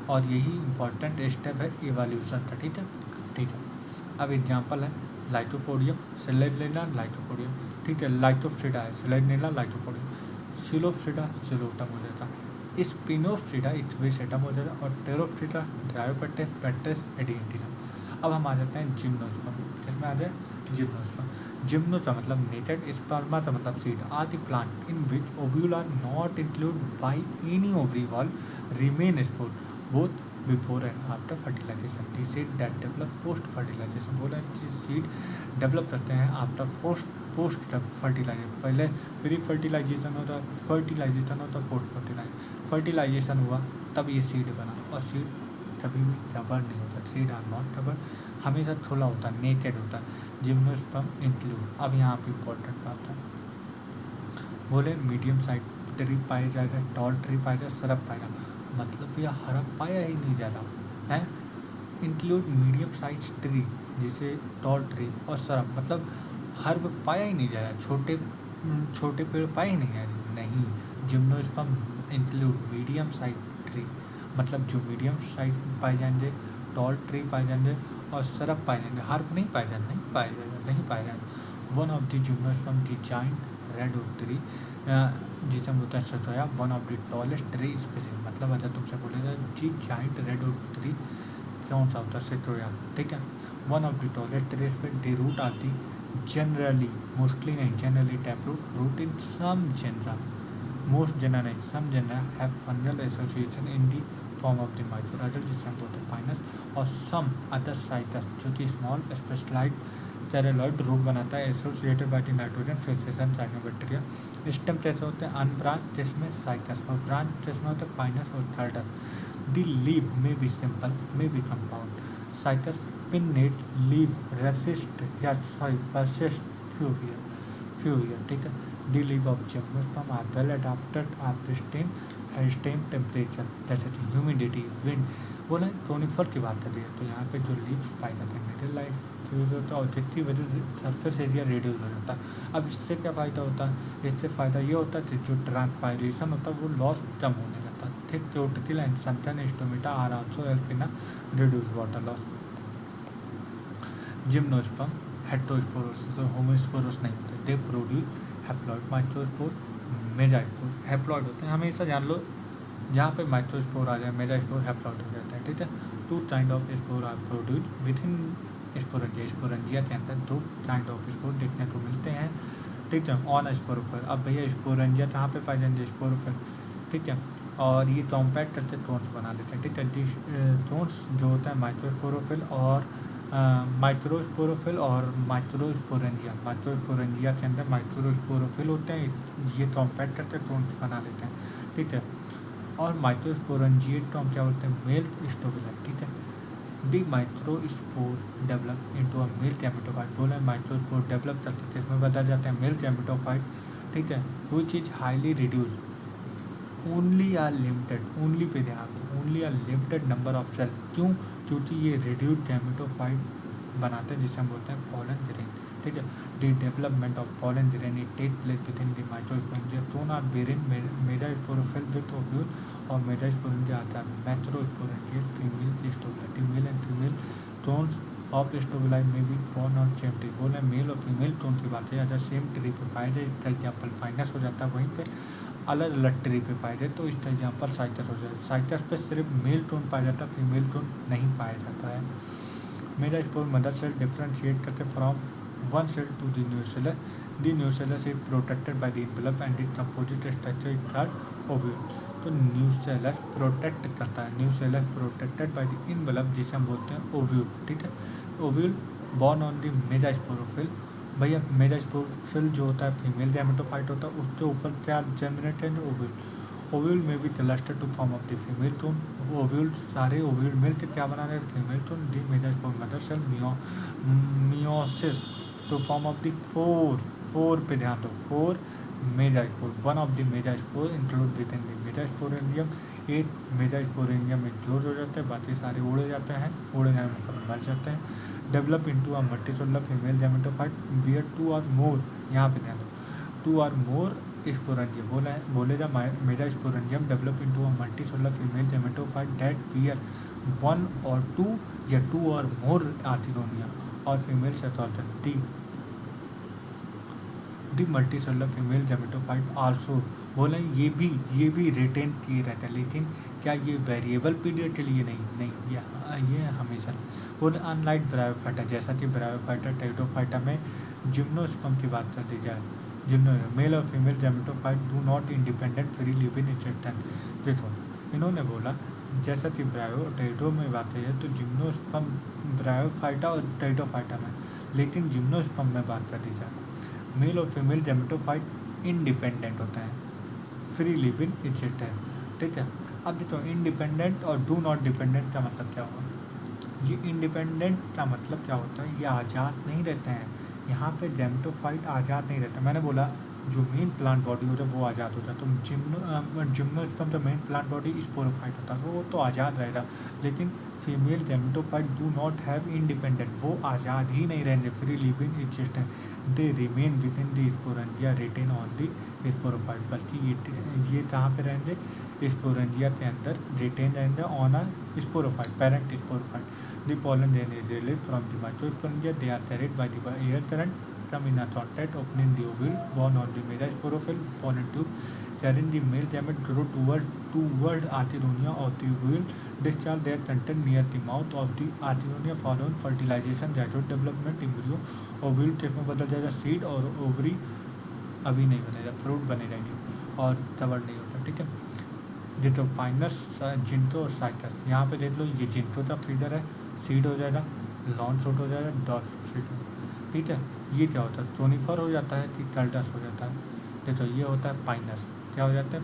और यही इंपॉर्टेंट स्टेप है इवोल्यूशन का. ठीक है. अब एग्जाम्पल है लाइटोपोडियम, सेलेनेला, लाइटोपोडियम. ठीक है. लाइटोप्सिडा है, सेलेनेला, लाइटोपोडियम. सिलोप्सिडा सिलोटम हो जाता, स्पिनोप्सिडा इक्वेसेटम हो जाता और टेरोप्सिडा ड्रायोपेटेस पेट्रेस एडिएंटिनम. अब हम आ जाते हैं जिम्नोस्पर्म. किसमें आ जाए? जिम्नोस्पर्म. जिम्नो का मतलब नेकेड, स्पर्मा का मतलब seed. Are the plant in which ovule are not include by any ovary wall remain spore both before and after fertilisation. The seed that develop post fertilisation. बोला seed develop करते हैं after post fertilisation. पहले pre fertilisation होता, fertilisation होता, post fertilisation हुआ तब ये seed बना. और सीड कभी भी कवर नहीं होता. सीड आर नॉट कवर, हमेशा खुला होता, नेकेड होता. Gymnosperm include. अब यहाँ पे इम्पोर्टेंट बात है, बोले मीडियम साइज ट्री पाया जाएगा, टॉल ट्री पाया जाएगा, सरप पाएगा. मतलब यह हरप पाया ही नहीं ज़्यादा है. इंक्लूड मीडियम साइज ट्री जिसे टॉल ट्री और सरप, मतलब हर्ब पाया ही नहीं जाएगा. छोटे पेड़ पाए ही नहीं जाएंगे. नहीं, gymnosperm include medium size tree, मतलब जो मीडियम साइज पाए जाएंगे, टॉल ट्री पाए जाएंगे और सरप पाए जाएंगे. हर्ब नहीं पाए जाएंगे, नहीं पाए जाएंगे. One of the gymnosperm the giant red oak tree जिसे हम बोलते हैं Sequoia. One of the tallest tree species. मतलब अगर तुमसे बोलेगा जी जाइंट रेड ओक ट्री कौन सा होता है? सेक्टोरिया. ठीक है. One of the tallest tree पे द रूट आती generally, mostly नहीं, generally taproot root in some genera, most genera नहीं, some genera have fungal association in the form of the mycorrhizal जिसे हम बोलते हैं पाइनस, और some other cycas जो कि small specialized celluloid root बनाता है associated by the nitrogen fixation cyanobacteria. Stem कैसे होते हैं? अनब्रांच जिसमें साइकस और ब्रांच जिसमें होते हैं पाइनस और थर्डर. The leave may be simple, may be compound. Cycas pinnate leave resist या persist few year. ठीक है. The leave of gymnosperm are well adapted are pristine temperature जैसे कि ह्यूमिडिटी, विंड. बोले कोनिफर की बात कर रही है तो यहाँ पे जो लीव्स पाए जाते हैं मिडिल लाइट फ्यूज होता है और जितनी वजह से सरफेस एरिया रिड्यूस हो जाता है. अब इससे क्या फ़ायदा होता है? इससे फ़ायदा ये होता है कि जो ट्रांसपायरेशन होता है वो लॉस कम होने लगता है. ठीक. Cuticle and sunken stomata are also help in reduce water loss. Gymnosperm heterosporous, तो होमोस्पोरस नहीं होते. They produce haploid, microspore, megaspore. Haploid होते हैं, हमेशा जान लो जहाँ पे माइक्रोस्पोर आ जाए मेगास्पोर हैप्लॉइड हो जाता है. ठीक है. Two kind of spore are produce within sporangia. Sporangia के अंदर दो काइंड ऑफ स्पोर देखने को मिलते हैं. ठीक है. On sporophyll. अब भैया स्पोरेंजिया कहाँ पे पाए जाएंगे? स्पोरोफिल. ठीक है. और ये कॉम्पैक्ट करके थ्रोन्स बना लेते हैं, ठीक है। थ्रोन्स जो होता है माइक्रोस्पोरोफिल और माइक्रोस्पोरोफिल और माइक्रोस्पोरेंजिया। माइक्रोस्पोरेंजिया के अंदर माइक्रोस्पोरोफिल होते हैं, ये कॉम्पैक्ट करके थ्रोन्स बना लेते हैं, ठीक है। और माइक्रोस्पोरेंजिएट को हम क्या बोलते हैं, मेल स्टोबिला, ठीक है। The microspore develop into a male gametophyte. बोला माइक्रोस्पोर डेवलप करते थे, इसमें बदल जाते हैं मेल गैमेटोफाइट, ठीक है। Which is highly reduce only are limited, only पे ध्यान दो, only are limited number of cell. क्यों? क्योंकि ये रिड्यूस गैमेटोफाइट बनाते हैं, जिसे हम बोलते हैं पॉलन ग्रेन, ठीक है। The development of pollen grain it take place with in the microsporangia. दोनों are bearing megasporophyll with ovule और मेगास्पोरेंजिया आता है macrosporangia female strobila. Male and female cones of strobili may be born on same tree. बोले male और female cone की बात है, अगर सेम ट्री पे पाए जाए, इसका एग्जाम्पल फाइनस हो जाता है, वहीं पे अलग अलग ट्री पे पाए जाए तो इसका एग्जाम्पल साइटस हो जाए। साइटस पे सिर्फ मेल टोन पाया जाता है, फीमेल टोन नहीं पाया जाता है। मेरा स्पोर मदर सेल डिफ्रेंशिएट करके from one cell to the nucellus. The nucellus is protected by the envelope and it composite structure is called ovule. तो न्यूसेलस प्रोटेक्ट करता है, nucellus protected by the envelope, जिसे हम बोलते हैं ovule, ठीक है। Ovule born on the megasporophyll. भैया मेगास्पोरोफिल जो होता है फीमेल गैमेटोफाइट होता है, उसके ऊपर क्या जेमिनेट है, ओव्यूल। ओव्यूल में भी cluster to form of the female tone. Ovule सारे ओव्यूल मिलकर क्या बना रहे हैं, female tone. The megaspore mother cell meiosis to form of the four पे ध्यान दो, 4 megaspore. One of the megaspore include with in the megasporangium. एक मेगास्पोरेंजियम में क्लोज हो जाते हैं, बाकी सारे उड़ जाते हैं, उड़ जाने में सब मर जाते हैं। Develop into a multicellular female gametophyte bear 2 or more, यहाँ पे ध्यान दो, 2 और मोर स्पोरेंजियम। बोलेगा megasporangium develop into a multicellular female gametophyte that bear 1 or 2 या 2 और मोर आर्चिगोनिया और female sexuality. The multicellular female gametophyte also. बोले ये भी रिटेन किए रहते हैं, लेकिन क्या ये वेरिएबल पीरियड के लिए नहीं, ये हमेशा। और अनलाइक ब्रायोफाइटा, जैसा कि ब्रायोफाइटा टेरिडोफाइटा में जिम्नोस्पर्म की बात कर दी जाए, जिम्नो मेल और female gametophyte do not independent free living इंसेक्टन। देखो इन्होंने बोला जैसा कि ब्रायो टेरिडो में बात है तो जिम्नोस्पर्म ब्रायोफाइटा और टेरिडोफाइटा में, लेकिन जिम्नोस्पर्म में बात कर दी जाए मेल और फीमेल गैमेटोफाइट इंडिपेंडेंट होता है, फ्री लिविंग इंसेक्टन, ठीक है। अब देखो इंडिपेंडेंट और डू नॉट डिपेंडेंट का मतलब क्या हुआ। ये इंडिपेंडेंट का मतलब क्या होता है, ये आज़ाद नहीं रहते हैं। यहाँ पे गैमेटोफाइट आज़ाद नहीं रहता। मैंने बोला जो मेन प्लांट बॉडी होता है वो आज़ाद होता है, तो जिम्नोस्पर्म जो मेन प्लांट बॉडी स्पोरोफाइट होता है वो तो आज़ाद रहेगा, लेकिन female gametophyte do not have independent, वो आज़ाद ही नहीं रहेंगे, free living existence. They remain with in the sporangia retain on the sporophyte, बल्कि ये कहाँ पे रहेंगे, स्पोरेंजिया के अंदर रिटेन रहेंगे on a sporophyte, parent sporophyte. The pollen then is released from the mitochondria. They are carried by the air current, come in a contact opening the ovule, born on the megasporophyll pollen tube, carrying the male gamete grow toward archelonia of the ovule, discharge their content near the mouth of the archelonia following fertilization, zygote development, embryo, ovule tape में बदल जाएगा seed और ovary अभी नहीं बनेगा, fruit बने रहेंगे और कवर नहीं होगा, ठीक है। देखो फाइनस जिंटो और साइकस, यहाँ पे देख लो ये जिंटो का फिगर है, सीड हो जाएगा, लॉन्च शॉट हो जाएगा, डॉट सीड, ठीक है। ये क्या होता है, सोनिफर हो जाता है कि कल्टस हो जाता है। देखो ये होता है पाइनस, क्या हो जाता है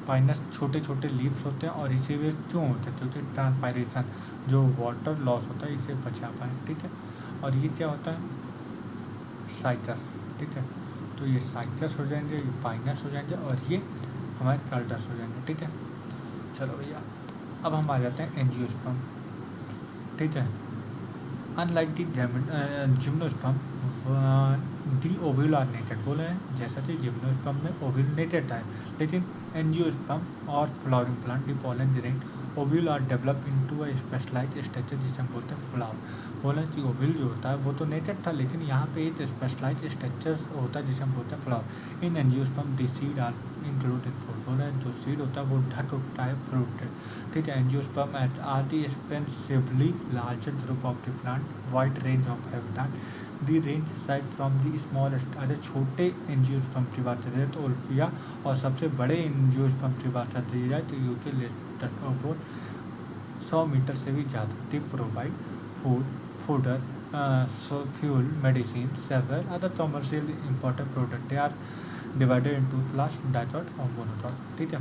पाइनस छोटे छोटे लीव्स होते हैं और इसी वे क्यों होते हैं, क्योंकि ट्रांसपायरेशन जो वाटर लॉस होता है इसे बचा पाए, ठीक है। और ये क्या होता है साइकस, ठीक है। तो ये साइकस हो जाएंगे, ये पाइनस हो जाएंगे और ये हमारे कल्टस हो जाएंगे, ठीक है। चलो भैया अब हम आ जाते हैं एंजियोस्पर्म, ठीक है। अनलाइक दी जिम्नोस्पर्म दी ओव्यूलानेटेड बोले हैं, जैसा कि जिम्नोस्पर्म में ओव्यूलेटेड है, लेकिन एंजियोस्पर्म और flowering plant the pollen grain ovule are develop into a specialised structure, जिसे हम बोलते हैं फ्लावर। बोला कि ओविल जो होता है वो तो नेटेड था, लेकिन यहाँ पे एक स्पेशलाइज स्ट्रक्चर होता है जिसे हम बोलते हैं flower. In angiosperm the seed are included food. बोला जो सीड होता है वो ढक उठता है फ्रूटेड। ठीक है, angiosperm are the expensively larger group of the plant, wide range of habitat, the range size from the small. अरे छोटे एंजियोस्पर्म की बात करें तो ओल्फिया, और सबसे बड़े एंजियोस्पर्म की बात करती जाए तो यूकेलिप्टस 100 मीटर से भी ज़्यादा। They provide food, fodder, fuel, medicine, several other commercial important products. They are divided into class डाइथॉट और मोनोथॉट। ठीक है,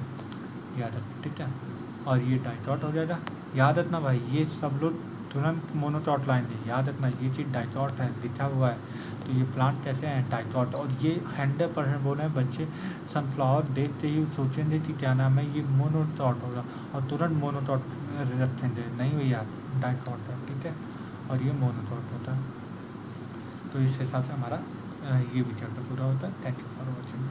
याद रखना। ठीक है, और ये डाइथॉट हो जाएगा। याद रखना भाई, ये सब लोग तुरंत मोनोथॉट लाएंगे। याद रखना ये चीज़ डाइथॉट है, लिखा हुआ है। तो ये प्लांट कैसे हैं, डाइथॉट। और ये 100% बोल रहे हैं बच्चे, सनफ्लावर देखते ही सोचेंगे कि क्या नाम है, ये मोनोथॉट होगा, और तुरंत मोनोथॉट रखेंगे। नहीं भैया, डाइथॉट है। ठीक है, और ये मोनोथॉट होता है। तो इस हिसाब से हमारा ये भी चैप्टर पूरा होता है। Thank you for watching.